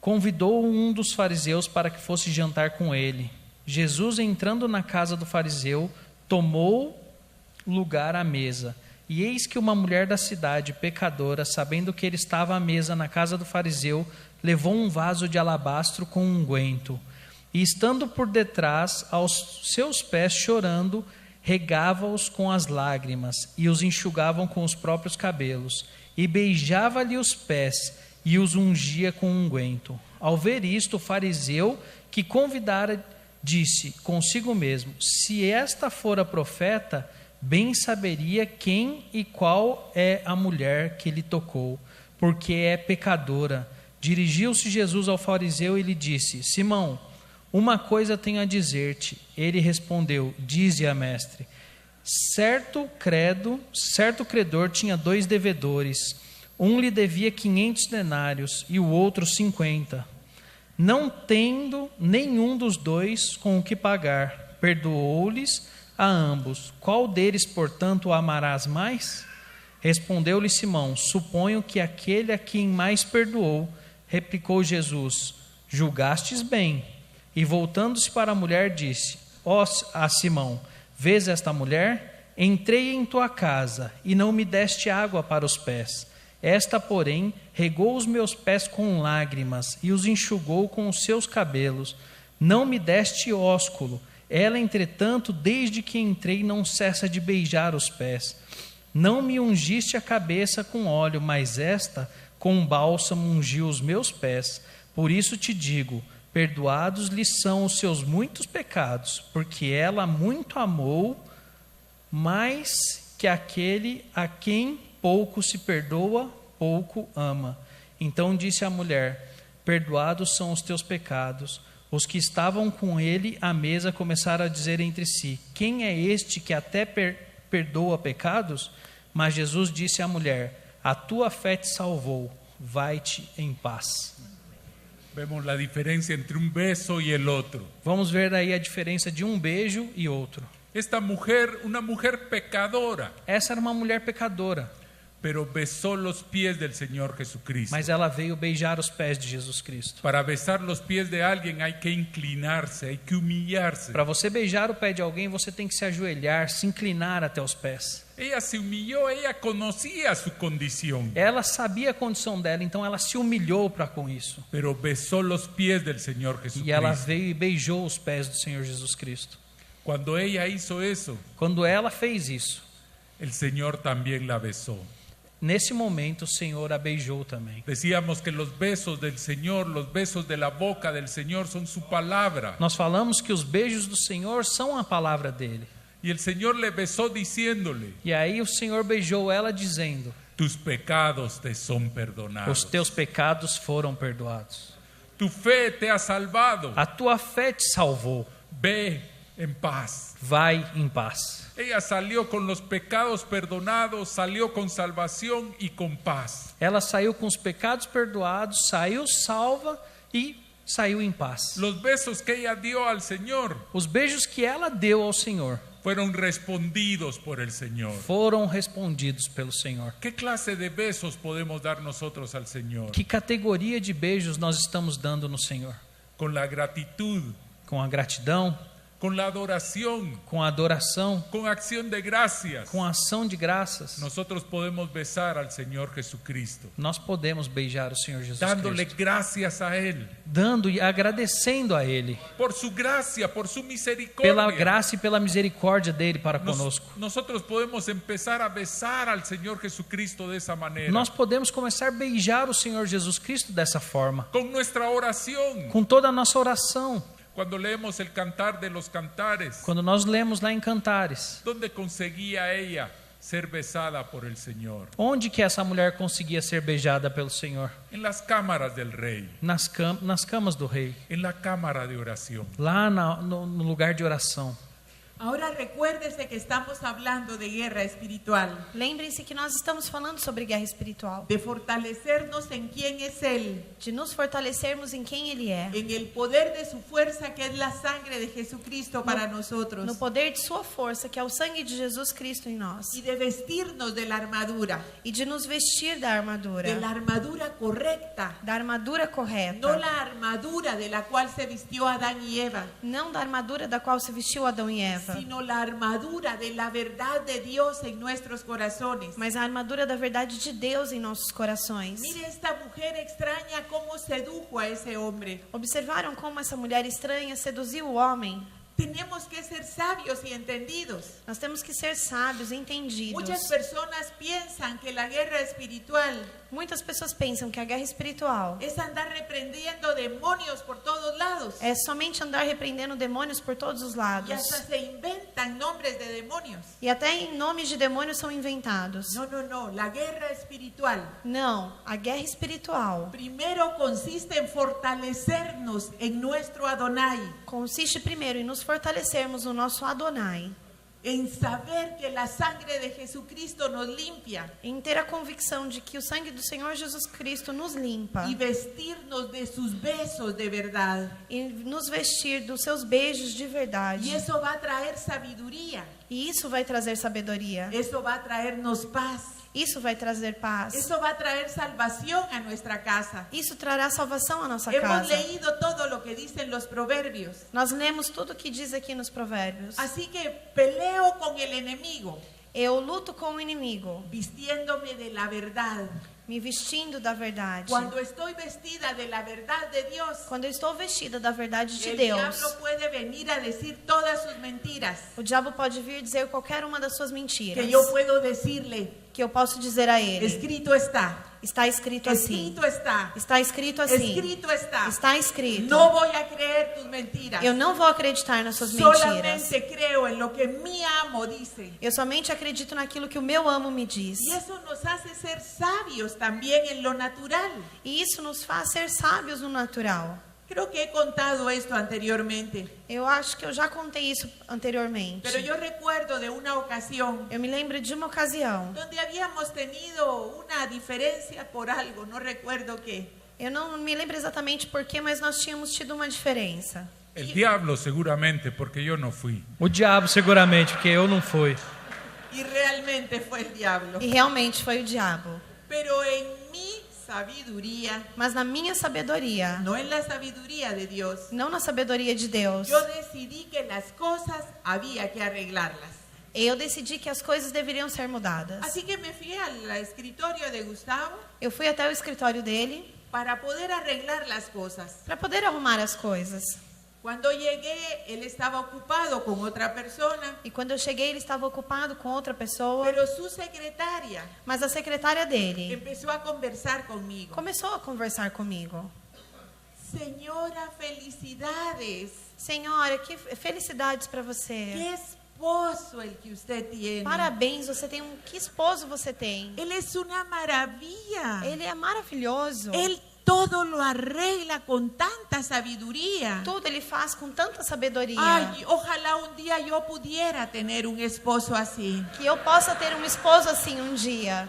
Convidou um dos fariseus para que fosse jantar com ele. Jesus, entrando na casa do fariseu, tomou lugar à mesa. E eis que uma mulher da cidade, pecadora, sabendo que ele estava à mesa na casa do fariseu, levou um vaso de alabastro com unguento. E estando por detrás, aos seus pés, chorando, regava-os com as lágrimas e os enxugavam com os próprios cabelos, e beijava-lhe os pés e os ungia com unguento. Ao ver isto, o fariseu que convidara disse consigo mesmo: se esta fora profeta, bem saberia quem e qual é a mulher que lhe tocou, porque é pecadora. Dirigiu-se Jesus ao fariseu e lhe disse: Simão, uma coisa tenho a dizer-te. Ele respondeu: dize-a, mestre. Certo credor tinha 2 devedores. Um lhe devia 500 denários e o outro 50. Não tendo nenhum dos dois com o que pagar, perdoou-lhes a ambos. Qual deles, portanto, o amarás mais? Respondeu-lhe Simão: suponho que aquele a quem mais perdoou. Replicou Jesus: julgastes bem. E voltando-se para a mulher, disse a Simão: vês esta mulher? Entrei em tua casa e não me deste água para os pés. Esta, porém, regou os meus pés com lágrimas e os enxugou com os seus cabelos. Não me deste ósculo. Ela, entretanto, desde que entrei, não cessa de beijar os pés. Não me ungiste a cabeça com óleo, mas esta, com bálsamo, ungiu os meus pés. Por isso te digo: perdoados lhe são os seus muitos pecados, porque ela muito amou, mais que aquele a quem pouco se perdoa, pouco ama. Então disse a mulher: perdoados são os teus pecados. Os que estavam com ele à mesa começaram a dizer entre si: quem é este que até perdoa pecados? Mas Jesus disse à mulher: a tua fé te salvou, vai-te em paz. Vemos la diferencia entre un beso y el otro. Vamos ver aí a diferença de um beijo e outro. Esta mujer, una mujer pecadora, Essa era uma mulher pecadora, pero besó los pies del Señor Jesucristo. mas ela veio beijar os pés de Jesus Cristo. Para besar los pies de alguien hay que inclinarse, hay que humillarse. Para você beijar o pé de alguém, você tem que se ajoelhar, se inclinar até os pés. Ella se humilló, ella conocía su condición, Ela sabia a condição dela, então ela se humilhou para com isso. pero besó los pies del Señor E ela Jesucristo. veio e beijou os pés do Senhor Jesus Cristo. Cuando ella hizo eso, Quando ela fez isso, el Señor también la besó. Nesse momento o Senhor a beijou também. Decíamos que los besos del Señor, los besos de la boca del Señor son su palabra. Nós falamos que os beijos do Senhor são a palavra dele. Y el Señor le besó diciéndole: E aí o Senhor beijou ela dizendo: tus pecados te son perdonados. os teus pecados foram perdoados. Tu fe te ha salvado. A tua fé te salvou. Ve en paz. Vai em paz. Ella salió con los pecados perdonados, salió con salvación y con paz. Ela saiu com os pecados perdoados, saiu salva e saiu em paz. Los besos que ella dio al Señor Os beijos que ela deu ao Senhor fueron respondidos por el Señor. foram respondidos pelo Senhor. ¿Qué clase de besos podemos dar nosotros al Señor? Que categoria de beijos nós estamos dando no Senhor? Con la gratitud, Com a gratidão, con la adoración, com a adoração, con acción de gracias. com a ação de graças. Nosotros podemos besar al Señor Jesucristo, Nós podemos beijar o Senhor Jesus dándole Cristo, gracias a Él dando e agradecendo a Ele por su gracia, por su misericordia. pela graça e pela misericórdia dele para conosco. Nosotros podemos empezar a besar al Señor Jesucristo de esa manera, Nós podemos começar a beijar o Senhor Jesus Cristo dessa forma, con nuestra oración. com toda a nossa oração. Cuando leemos el Cantar de los Cantares, Quando nós lemos lá em Cantares, ¿dónde conseguía ella ser besada por el Señor? onde que essa mulher conseguia ser beijada pelo Senhor? En las cámaras del rey, Nas camas do rei, en la cámara de oración. lá no lugar de oração. Ahora recuérdese que estamos hablando de guerra espiritual, Lembrem-se que nós estamos falando sobre guerra espiritual, de fortalecernos en quién es Él, de nos fortalecermos em quem Ele é, en el poder de su fuerza que es la sangre de Jesucristo para nosotros, no poder de sua força, que é o sangue de Jesus Cristo em nós, y de vestirnos de la armadura e de nos vestir da armadura correcta, correta, no la armadura de la cual se vistió Adán y Eva, não da armadura da qual se vestiu Adão e Eva, sino la armadura de la verdad de Dios en nuestros corazones. mas a armadura da verdade de Deus em nossos corações. Mire esta mujer extraña cómo sedujo a ese hombre. Observaram como essa mulher estranha seduziu o homem? Tenemos que ser sabios y entendidos. Nós temos que ser sábios e entendidos. Muchas personas piensan que la guerra espiritual Muitas pessoas pensam que a guerra espiritual es andar reprendiendo demonios por todos lados. é somente andar repreendendo demônios por todos os Y lados. hasta se inventan nombres de demonios. E até em nomes de demônios são inventados. No, no, no. La guerra espiritual Não, a guerra espiritual primero consiste en fortalecernos en nuestro Adonai, consiste primeiro em nos fortalecermos no nosso Adonai, en saber que la sangre de Jesucristo nos limpia em ter a convicção de que o sangue do Senhor Jesus Cristo nos limpa y vestirnos de sus besos de verdad. e nos vestir dos seus beijos de verdade. Y eso va a traer sabiduría, E isso vai trazer sabedoria. eso va a traernos paz, Isso vai trazer paz. eso va a traer salvación a nuestra casa. Isso trará salvação à nossa Hemos casa. leído todo lo que dicen los proverbios. Nós lemos tudo o que diz aqui nos provérbios. Así que peleo con el enemigo, Eu luto com o inimigo, vistiéndome de la verdad. me vestindo da verdade. Cuando estoy vestida de la verdad de Dios, Quando eu estou vestida da verdade de el Deus, diablo puede venir a decir todas sus mentiras, o diabo pode vir dizer qualquer uma das suas mentiras. que yo puedo decirle, Que eu posso dizer a ele: escrito está, está escrito assim. escrito está, Está escrito assim. escrito está. Está escrito. No voy a creer tus mentiras. Eu não vou acreditar nas suas mentiras. Solamente creo en lo que mi amo dice. Eu somente acredito naquilo que o meu amo me diz. Y eso nos hace ser sabios también en lo natural. E isso nos faz ser sábios no natural. Creo que he contado esto anteriormente, Eu acho que eu já contei isso anteriormente. pero yo recuerdo de una ocasión Eu me lembro de uma ocasião. donde habíamos tenido una diferencia por algo, no recuerdo qué. Eu não me lembro exatamente porquê, mas nós tínhamos tido uma diferença. El diablo seguramente, porque yo no fui. O diabo seguramente, porque eu não fui. Y realmente fue el diablo. E realmente foi o diabo. Pero en mi sabiduría, Mas na minha sabedoria, no en la sabiduría de Dios, não na sabedoria de Deus, yo decidí que las cosas había que arreglarlas. eu decidi que as coisas deveriam ser mudadas. Así que me fui al escritorio de Gustavo Eu fui até o escritório dele para poder arreglar las cosas. para poder arrumar as coisas. Cuando llegué, él estaba ocupado con otra persona, E quando eu cheguei, ele estava ocupado com outra pessoa. pero su secretaria Mas a secretária dele empezó a conversar conmigo. começou a conversar comigo. Señora, felicidades. Senhora, que felicidades para você. Qué esposo el que usted tiene. Parabéns, você tem que esposo você tem. Él es una maravilla. Ele é maravilhoso. Él todo lo arregla con tanta sabiduría. Tudo ele faz com tanta sabedoria. Ay, ojalá un día yo pudiera tener un esposo así. Que eu possa ter um esposo assim um dia.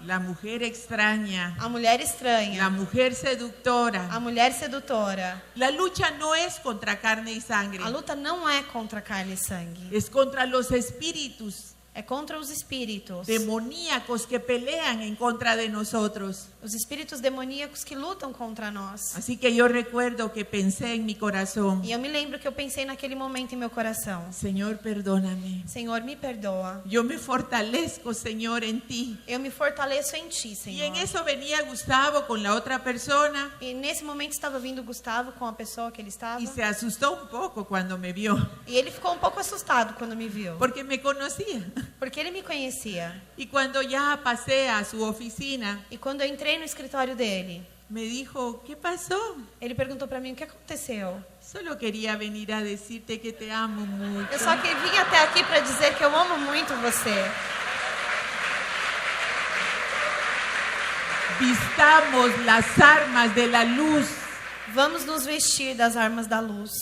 La mujer extraña, A mulher la estranha. mujer seductora. A mulher sedutora. La lucha no es contra carne y sangre, A luta não é contra carne e sangue. es contra los espíritus É contra os espíritos. demoníacos que pelean en contra de nosotros. Os espíritos demoníacos que lutam contra nós. Así que yo recuerdo que pensé en mi corazón, E eu me lembro que eu pensei naquele momento em meu coração. Señor, perdóname. Senhor, me perdoa. Yo me fortalezco, Señor, en ti. Eu me fortaleço em ti, Y Senhor. en eso venía Gustavo con la otra persona E nesse momento estava vindo Gustavo com a pessoa que ele estava. y se asustó un poco cuando me vio, E ele ficou um pouco assustado quando me viu. porque me conocía. Porque ele me conhecia. Y cuando ya pasé a su oficina, E quando eu entrei no escritório dele, me dijo, ¿qué pasó? ele perguntou para mim o que aconteceu. Solo quería venir a decirte que te amo mucho. Eu só que vim até aqui para dizer que eu amo muito você. Vistamos las armas de la luz. Vamos nos vestir das armas da luz.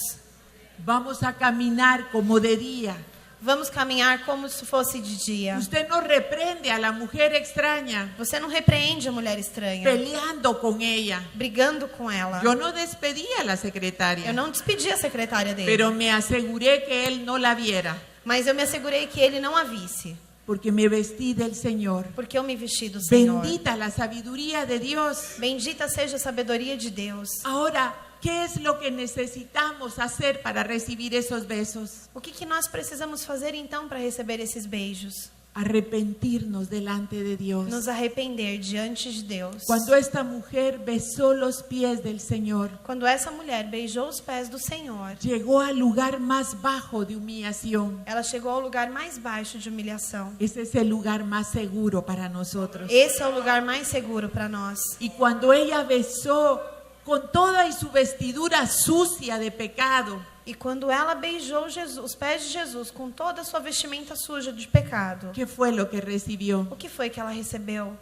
Vamos a caminar como de día. Vamos caminhar como se fosse de dia. Usted no reprende a la mujer extraña Você não repreende a mulher estranha, peleando con ella. brigando com ela. Yo no despedí a la secretaria, Eu não despedi a secretária dele, pero me aseguré que él no la viera, mas eu me assegurei que ele não a visse, porque me vestí del Señor. porque eu me vesti do Senhor. Bendita la sabiduría de Dios. Bendita seja a sabedoria de Deus. Ahora, ¿qué es lo que necesitamos hacer para recibir esos besos? O que nós precisamos fazer então para receber esses beijos? Arrepentirnos delante de Dios. Nos arrepender diante de Deus. Cuando esta mujer besó los pies del Señor, Quando essa mulher beijou os pés do Senhor, llegó al lugar más bajo de humillación. ela chegou ao lugar mais baixo de humilhação. Ese es el lugar más seguro para nosotros. Esse é o lugar mais seguro para nós. Y cuando ella besó con toda y su vestidura sucia de pecado, E quando ela beijou Jesus, os pés de Jesus com toda a sua vestimenta suja de pecado, ¿qué fue lo que recibió? o que foi que ela recebeu?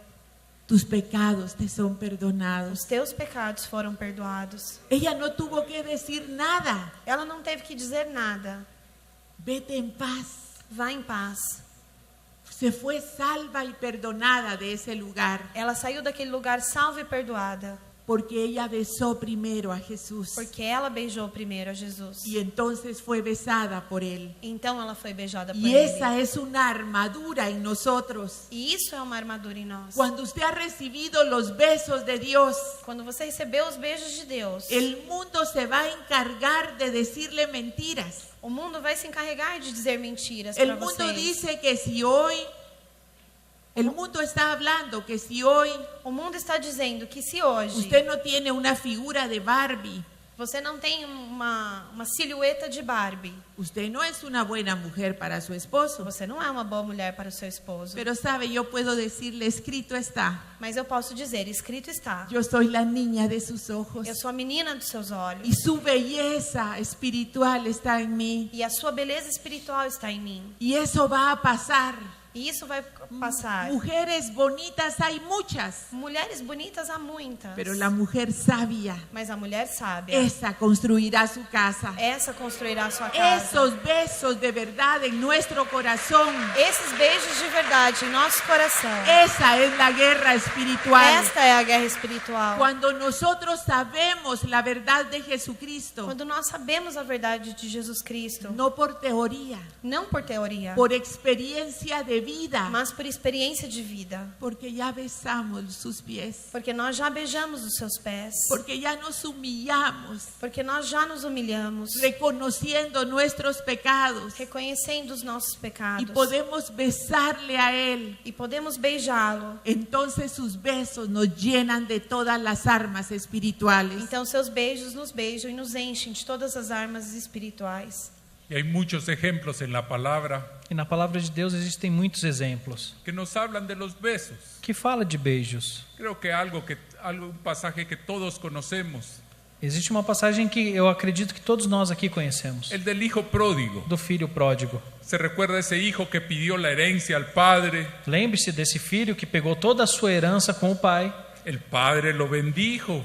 Tus pecados te son perdonados. Os teus pecados foram perdoados. Ella no tuvo que decir nada. Ela não teve que dizer nada. Vete en paz. Vá em paz. Se fue salva y perdonada de ese lugar, Ela saiu daquele lugar salva e perdoada, porque ella besó primero a Jesús porque ela beijou primeiro a Jesus. y entonces fue besada por él. Então ela foi beijada por Y ele. esa es una armadura en nosotros. E isso é uma armadura em nós. Cuando usted ha recibido los besos de Dios, Quando você recebeu os beijos de Deus, el mundo se va a encargar de decirle mentiras. o mundo vai se encarregar de dizer mentiras El para mundo vocês. dice que si hoy, el mundo está hablando que si hoy O mundo está dizendo que se hoje usted no tiene una figura de Barbie, você não tem uma silhueta de Barbie, usted no es una buena mujer para su esposo. você não é uma boa mulher para o seu esposo. Pero sabe, yo puedo decirle, escrito está, Mas eu posso dizer, escrito está. yo soy la niña de sus ojos Eu sou a menina dos seus olhos. y su belleza espiritual está en mí. E a sua beleza espiritual está em mim. Y eso va a pasar. E isso vai passar. Mujeres bonitas hay muchas, Mulheres bonitas há muitas. pero la mujer sabia, Mas a mulher sábia, esa construirá su casa. essa construirá a sua casa. Esos besos de verdad en nuestro corazón, Esses beijos de verdade em nosso coração. esa es la guerra espiritual. Esta é a guerra espiritual. Cuando nosotros sabemos la verdad de Jesucristo, Quando nós sabemos a verdade de Jesus Cristo, no por teoría, não por teoria, por experiencia de vida, mas por experiência de vida. porque ya besamos sus pies, Porque nós já beijamos os seus pés. porque ya nos humillamos, Porque nós já nos humilhamos, reconociendo nuestros pecados, reconhecendo os nossos y pecados. podemos besarle a Él. E podemos beijá-lo. Entonces sus besos nos llenan de todas las armas espirituales. Então seus beijos nos beijam e nos enchem de todas as armas espirituais. Y hay muchos ejemplos en la palabra E na palavra de Deus existem muitos exemplos que nos hablan de los besos. que fala de beijos. Creo que un pasaje que todos conocemos, Existe uma passagem que eu acredito que todos nós aqui conhecemos, el del hijo pródigo. do filho pródigo. Se recuerda esse hijo que pidió la herencia al padre. Lembre-se desse filho que pegou toda a sua herança com o pai, El padre lo bendijo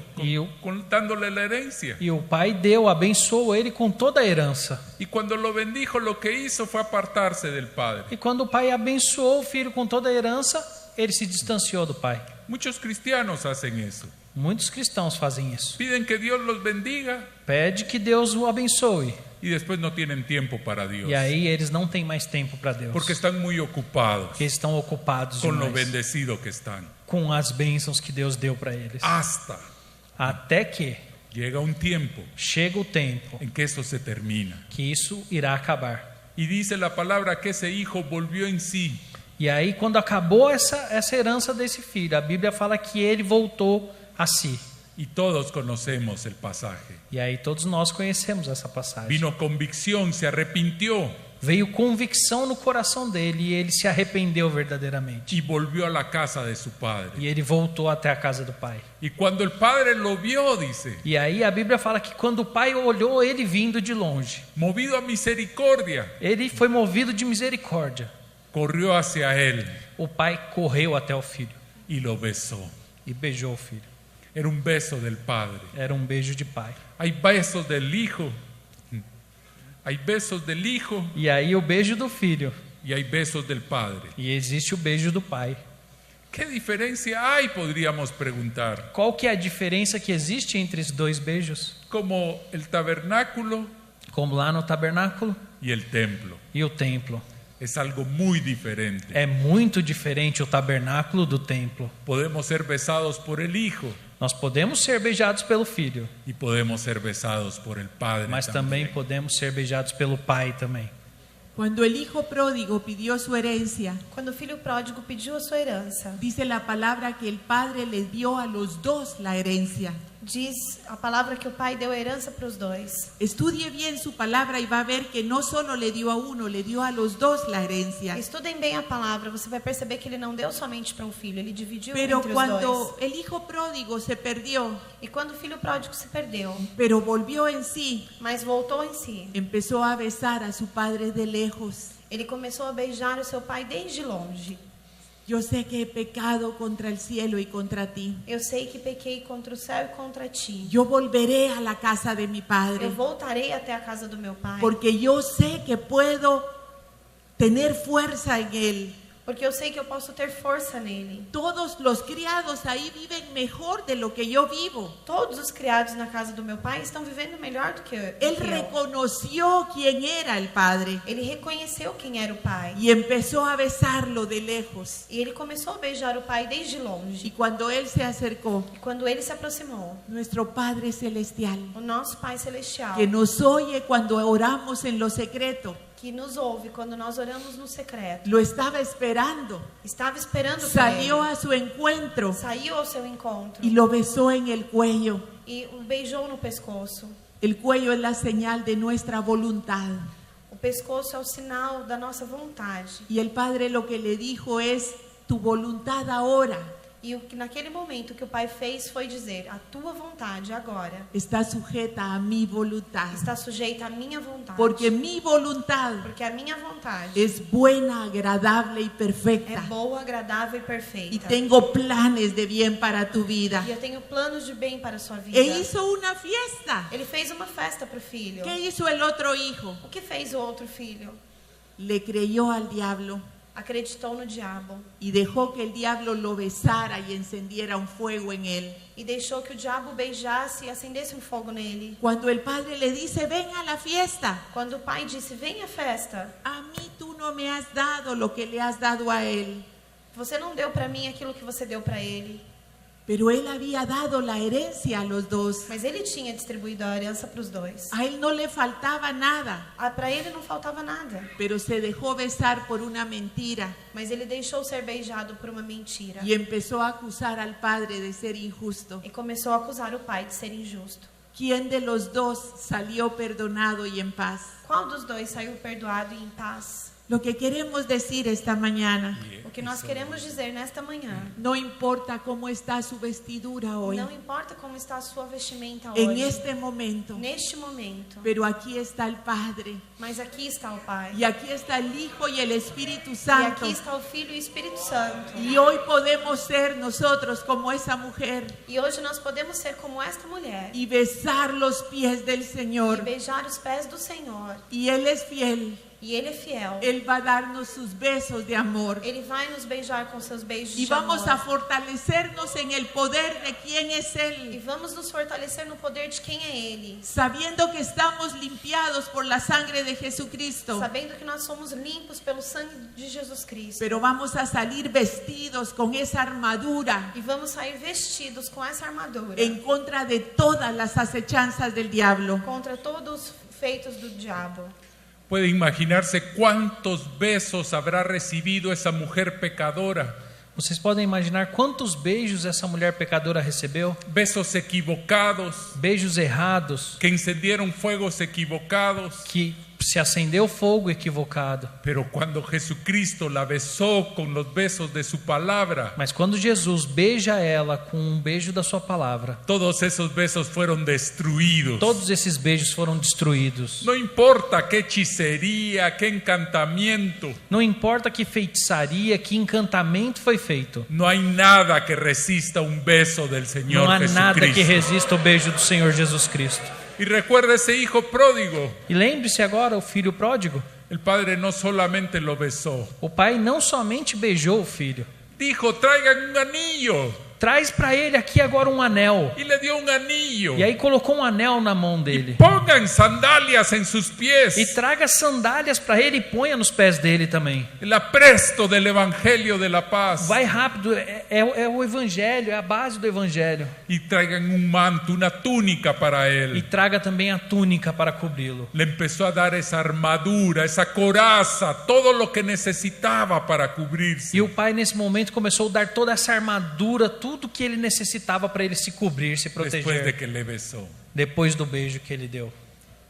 dándole la herencia. e o pai deu, abençoou ele com toda a herança. Y cuando lo bendijo, lo que hizo fue apartarse del padre. E quando o pai abençoou o filho com toda a herança, ele se distanciou do pai. Muchos cristianos hacen eso. Muitos cristãos fazem isso. Piden que Dios los bendiga Pede que Deus o abençoe. y después no tienen tiempo para Dios. E aí eles não têm mais tempo para Deus. Porque están muy ocupados Porque estão ocupados con lo demais bendecido que están. com as bênçãos que Deus deu para eles. Hasta Até que llega un tiempo chega o tempo en que eso se termina. que isso irá acabar. Y dice la palabra que ese hijo volvió en sí. E aí, quando acabou essa herança desse filho, a Bíblia fala que ele voltou a si. Y todos conocemos el pasaje. E aí todos nós conhecemos essa passagem. Vino convicción, se arrepintió Veio convicção no coração dele e ele se arrependeu verdadeiramente. y volvió a la casa de su padre. E ele voltou até a casa do pai. Y cuando el padre lo vio, dice, E aí a Bíblia fala que quando o pai olhou ele vindo de longe, movido a misericordia, ele foi movido de misericórdia. corrió hacia él O pai correu até o filho y lo besó. e beijou o filho. Era un beso del padre. Era um beijo de pai. Hay besos del hijo. Hay besos del hijo E aí o beijo do filho. y hay besos del padre. E existe o beijo do pai. ¿Qué diferencia hay? Podríamos preguntar. Qual que é a diferença que existe entre esses dois beijos? Como el tabernáculo Como lá no tabernáculo y el templo. e o templo. Es algo muy diferente. É muito diferente o tabernáculo do templo. Podemos ser besados por el hijo Nós podemos ser beijados pelo filho, y podemos ser besados por el padre. mas também podemos ser beijados pelo pai também. Cuando el hijo pródigo pidió su herencia, Quando o filho pródigo pediu a sua herança, dice la palabra que el padre les dio a los dos la herencia. diz a palavra que o pai deu a herança para os dois. Estudie bien su palabra y va a ver que no solo le dio a uno, le dio a los dos la herencia. Estudem bem a palavra, você vai perceber que ele não deu somente para um filho, ele dividiu Pero entre os cuando dois. el hijo pródigo se perdió, E quando o filho pródigo se perdeu, pero volvió en sí, mas voltou em si, empezó a besar a su padre de lejos. ele começou a beijar o seu pai desde longe. Yo sé que he pecado contra el cielo y contra ti. Eu sei que pequei contra o céu e contra ti. Yo volveré a la casa de mi padre, Eu voltarei até a casa do meu pai, porque yo sé que puedo tener fuerza en él. porque eu sei que eu posso ter força nele. Todos los criados ahí viven mejor de lo que yo vivo. Todos os criados na casa do meu pai estão vivendo melhor do que eu. Él reconoció quién era el padre Ele reconheceu quem era o pai. y empezó a besarlo de lejos. E ele começou a beijar o pai desde Y longe. cuando él se acercó, E quando ele se aproximou, nuestro Padre Celestial, o nosso Pai Celestial, que nos oye cuando oramos en lo secreto, que nos ouve quando nós oramos no secreto, lo estaba esperando. estava esperando por Salió ele. a su encuentro Saiu ao seu encontro y lo besó en el cuello. e o beijou no pescoço. El cuello es la señal de nuestra voluntad. O pescoço é o sinal da nossa vontade. Y el Padre lo que le dijo es, tu voluntad ahora E o que naquele momento que o pai fez foi dizer: a tua vontade agora está sujeta a mi voluntad. está sujeita à minha vontade. Porque mi voluntad Porque a minha vontade es buena, agradable y é perfecta. boa, agradável e Y perfeita. tengo planes de bien para tu vida. E eu tenho planos de bem para a sua vida. E hizo una fiesta. Ele fez uma festa para o filho. ¿Qué hizo el otro hijo? O que fez o outro filho? Le creyó al diablo Acreditou no diabo y dejó que el diablo lo besara y encendiera un fuego en él. e deixou que o diabo beijasse e acendesse um fogo nele. Cuando el padre le dice, ven a la fiesta, Quando o pai disse: vem à festa, a mí tú no me has dado lo que le has dado a él. Você não deu para mim aquilo que você deu para ele. Pero él había dado la herencia a los dos. Mas ele tinha distribuído a herança para os dois. A él no le faltaba nada, Para ele não faltava nada. pero se dejó besar por una mentira Mas ele deixou ser beijado por uma mentira. y empezó a acusar al padre de ser injusto. E começou a acusar o pai de ser injusto. ¿Quién de los dos salió perdonado y en paz? Qual dos dois saiu perdoado e em paz? Lo que queremos decir esta mañana, O que nós queremos dizer nesta manhã, no importa cómo está su vestidura hoy, não importa como está a sua vestimenta en hoje, este momento, neste momento, pero aquí está el Padre, mas aqui está o Pai. y aquí está el Hijo y el Espíritu E Santo. aqui está o Filho e o Espírito Santo. Y hoy podemos ser nosotros como esa mujer E hoje nós podemos ser como esta mulher y besar los pies del e Señor. beijar os pés do Senhor. Y Él es fiel. E Ele é fiel. Él va a darnos sus besos de amor. Ele vai nos beijar com seus beijos Y de vamos amor. a fortalecernos en el poder de quién es E Él, vamos nos fortalecer no poder de quem é Ele. sabiendo que estamos limpiados por la sangre de Jesucristo. Sabendo que nós somos limpos pelo sangue de Jesus Cristo. Pero vamos a salir vestidos con esa armadura E vamos sair vestidos com essa armadura. en contra de todas las acechanzas del diablo. Contra todos os feitos do diabo. Puede imaginarse cuántos besos habrá recibido esa mujer pecadora. Vocês podem imaginar quantos beijos essa mulher pecadora recebeu? Besos equivocados, Beijos errados, que encendieron fuegos equivocados. que se acendeu fogo equivocado. Pero cuando Jesucristo la besó con los besos de su palabra, Mas quando Jesus beija ela com um beijo da sua palavra, todos esos besos fueron destruidos. todos esses beijos foram destruídos. No importa qué hechicería, qué encantamiento, Não importa que feitiçaria, que encantamento foi feito. no hay nada que resista un beso del Señor Não há nada que Jesucristo. resista o beijo do Senhor Jesus Cristo. Y recuerda ese hijo pródigo. E lembre-se agora, o filho pródigo, El padre no solamente lo besó, o pai não somente beijou o filho, dijo, traigan un anillo. traz para ele aqui agora um anel. Y le dio un anillo. E aí colocou um anel na mão dele. Pongan sandalias en sus pies. E traga sandálias para ele e ponha nos pés dele também. El apresto del Evangelio de la Paz. Vai rápido, é o evangelho, é a base do evangelho. Y traigan un manto, una túnica para E él. traga também a túnica para cobri-lo. Le empezó a dar esa armadura, esa coraza, todo lo que necesitaba para cubrirse. E o pai nesse momento começou a dar toda essa armadura, tudo que ele necessitava para ele se cobrir, se Después de proteger, que le besó. depois do beijo que ele deu.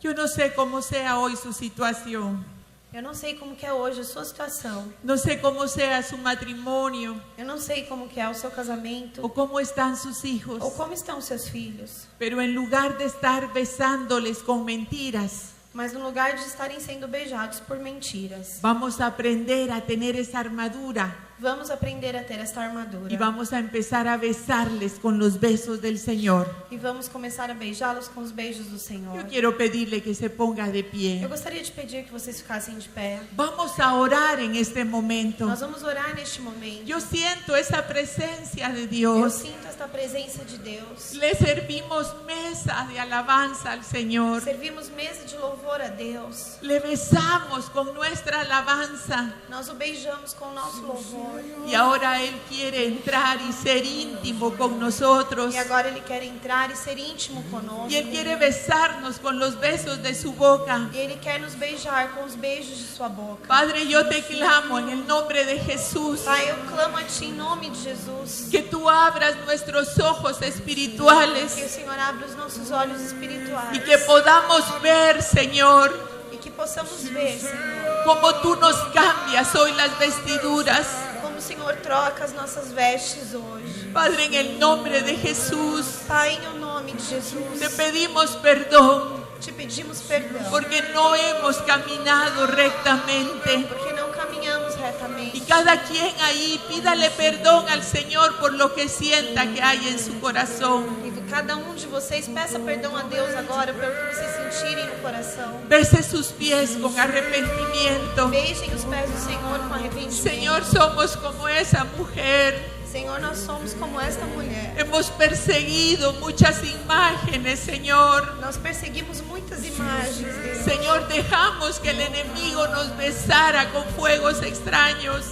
Yo no sé cómo sea hoy su situación, Eu não sei como que é hoje a sua situação. no sé cómo sea su matrimonio Eu não sei como que é o seu casamento. o cómo están sus hijos, Ou como estão os seus filhos. pero en lugar de estar besándoles con mentiras, Mas no lugar de estarem sendo beijados por mentiras, vamos a aprender a tener esa armadura vamos aprender a ter esta armadura. y vamos a empezar a besarles con los besos del Señor. E vamos começar a beijá-los com os beijos do Senhor. Yo quiero pedirle que se ponga de pie. Eu gostaria de pedir que vocês ficassem de pé. Vamos a orar en este momento. Nós vamos orar neste momento. Yo siento esa presencia de Eu Dios. sinto esta presença de Deus. Le servimos mesa de alabanza al Señor. Servimos mesa de louvor a Deus. Le besamos con nuestra alabanza. Nós o beijamos com o nosso louvor. Y ahora Él quiere entrar y ser íntimo con nosotros. E agora Ele quer entrar e ser íntimo conosco. Y Él quiere besarnos con los besos de su boca. E Ele quer nos beijar com os beijos de sua boca. Padre, yo te clamo en el nombre de Jesús. Pai, eu clamo a Ti em nome de Jesus. Que tú abras nuestros ojos Que o espirituales. Senhor abra os nossos olhos espirituais. Y que podamos ver, Señor, E que possamos ver, Senhor, cómo tú nos cambias hoy las vestiduras. como o Senhor troca as nossas vestes hoje. Padre, en el nombre de Jesús, Pai, em o nome de Jesus, te pedimos perdón te pedimos perdão. porque no hemos caminado rectamente. Porque não caminhamos Y retamente. cada quien ahí pídale perdón al Señor por lo que sienta que hay en su corazón. E cada de vocês peça perdão a Deus agora pelo que vocês sentirem no coração. Bese sus pies con arrepentimiento. Beijem os pés do Senhor com arrependimento. Señor, somos como esa mujer. Senhor, nós somos como esta mulher. Hemos perseguido muchas imágenes, Señor. Nós perseguimos muitas imagens, Deus. Señor, dejamos que el enemigo nos besara con fuegos extraños.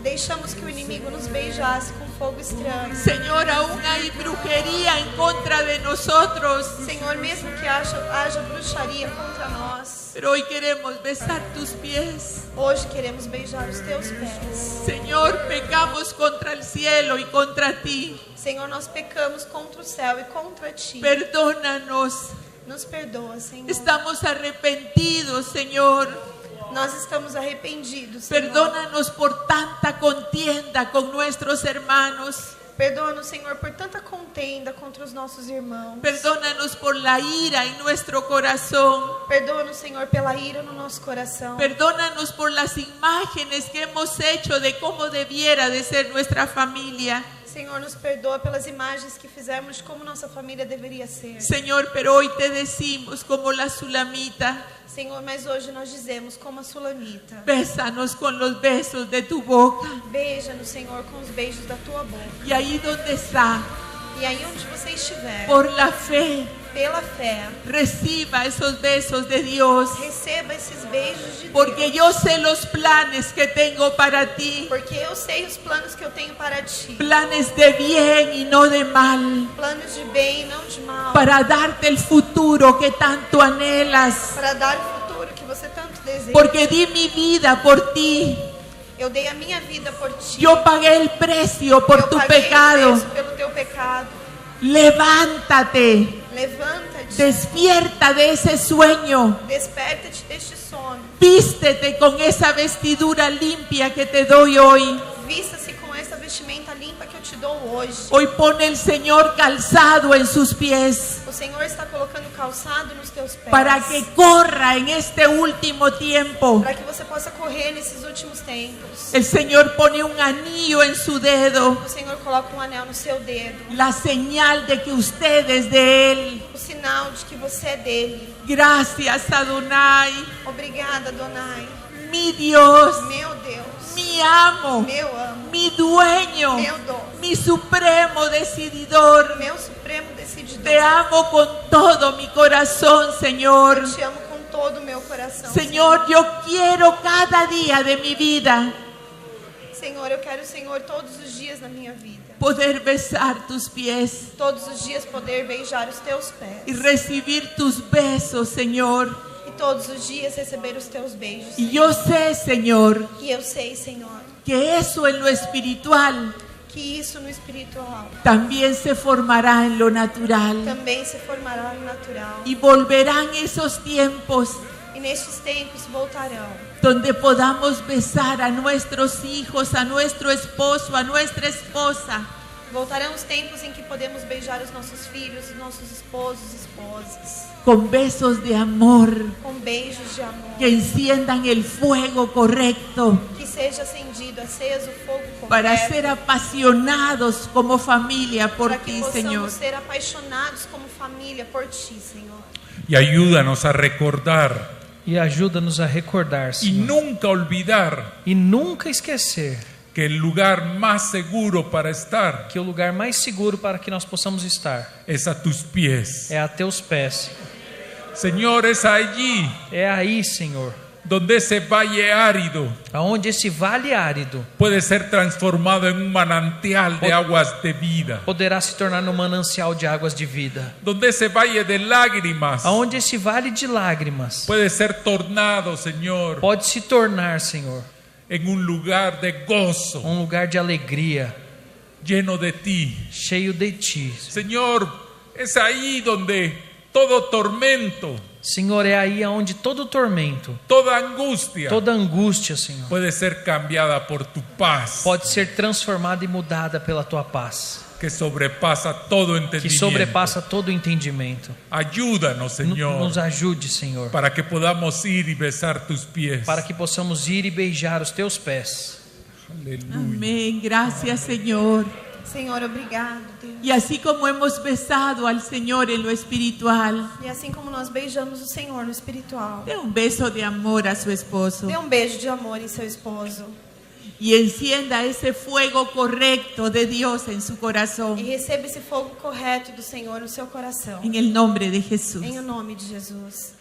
Deixamos que o inimigo nos beijasse com fogo estranho. Señor, aún hay brujería en contra de nosotros. Senhor, mesmo que haja bruxaria contra nós, Pero hoy queremos besar tus pies. hoje queremos beijar os teus pés. Señor, pecamos contra el cielo y contra ti. Senhor, nós pecamos contra o céu e contra ti. Perdónanos. Nos perdoa, Senhor. Estamos arrepentidos, Señor. Nós estamos arrependidos, Senhor. Perdónanos por tanta contienda con nuestros hermanos. Perdoa-nos, Senhor, por tanta contenda contra os nossos irmãos. Perdónanos por la ira en nuestro corazón. Perdoa-nos, Senhor, pela ira no nosso coração. Perdónanos por las imágenes que hemos hecho de cómo debiera de ser nuestra familia. Senhor, nos perdoa pelas imagens que fizemos de como nossa família deveria ser. Señor, pero hoy te decimos como la Sulamita, Senhor, mas hoje nós dizemos como a Sulamita. bésanos con los besos de tu boca. Beija-nos, Senhor, com os beijos da tua boca. Y ahí donde está, E aí onde você estiver, por la fe, pela fé, reciba esos besos de Dios. receba esses beijos de Porque Deus. yo sé los planes que tengo para ti. Porque eu sei os planos que eu tenho para ti. Planes de bien y no de mal. Planos de bem e não de mal. Para darte el futuro que tanto anhelas. Para dar o futuro que você tanto deseja. Porque di mi vida por ti. Eu dei a minha vida por ti. Yo pagué el precio por Eu tu paguei pecado. o preço pelo teu pecado. Levántate. Levanta-te. Despierta de ese sueño. Desperta-te deste sono. Vístete con esa vestidura limpia que te doy hoy. Vista-se com essa vestimenta limpa que eu te dou hoje. Hoy pone el Señor calzado en sus pies. O Senhor está colocando calçado nos teus pés. Para que corra en este último tiempo. Para que você possa correr nesses últimos tempos. El Señor pone un anillo en su dedo. O Senhor coloca um anel no seu dedo. La señal de que usted es de Él. O sinal de que você é dele. Gracias, Adonai. Obrigada, Adonai. Mi Dios, Meu Deus. mi amo, Meu amo. mi dueño, Meu dono. mi supremo decididor. Meu supremo decididor. Te amo con todo mi corazón, Señor. Eu te amo com todo o meu coração. Señor, yo quiero cada día de mi vida Senhor, eu quero, Senhor, todos os dias na minha vida. poder besar tus pies Todos os dias poder beijar os teus pés. y recibir tus besos, Señor. E todos os dias receber os teus beijos. Y yo sé, Señor, E eu sei, Senhor, que eso en lo espiritual que isso no espiritual también se formará en lo natural. também se formará no natural. Y volverán esos tiempos E nestes tempos voltarão, donde podamos besar a nuestros hijos, a nuestro esposo, a nuestra esposa, voltarão os tempos em que podemos beijar os nossos filhos, os nossos esposos, esposas, con besos de amor com beijos de amor, que enciendan el fuego correcto que seja acendido, aceso o fogo para ser correto, apasionados como familia por para que ti, possamos Señor. ser apaixonados como família por ti, Senhor. Y ayúdanos a recordar E ajuda-nos a recordar, y Senhor. nunca olvidar E nunca esquecer que el lugar más seguro para estar que o lugar mais seguro para que nós possamos estar es a tus pies. é a teus pés. Señor, es allí É aí, Senhor, donde ese valle árido aonde esse vale árido puede ser transformado en un manantial de aguas de vida. poderá se tornar no manancial de águas de vida. Donde ese valle de lágrimas Aonde esse vale de lágrimas puede ser tornado, Señor, pode se tornar, Senhor, en un lugar de gozo, lugar de alegria, lleno de ti. cheio de ti. Señor, es ahí donde todo tormento, Senhor, é aí aonde todo tormento, toda angustia toda angústia, Senhor, puede ser cambiada por tu paz, pode ser transformada e mudada pela tua paz, que sobrepasa todo que entendimiento. sobrepassa todo entendimiento. Ayúdanos, Señor, Nos ajude, Senhor, para que podamos ir y besar tus pies. para que possamos ir e beijar os teus pés. Aleluya. Amén. Gracias, Señor. Senhor, obrigado, Deus. Y así como hemos besado al Señor en lo espiritual, E assim como nós beijamos o Senhor no espiritual, dé un beso de amor a su esposo. dê um beijo de amor em seu esposo. y encienda ese fuego correcto de Dios en su E corazón. receba esse fogo correto do Senhor no seu coração. En el nombre de Jesús. Em o nome de Jesus.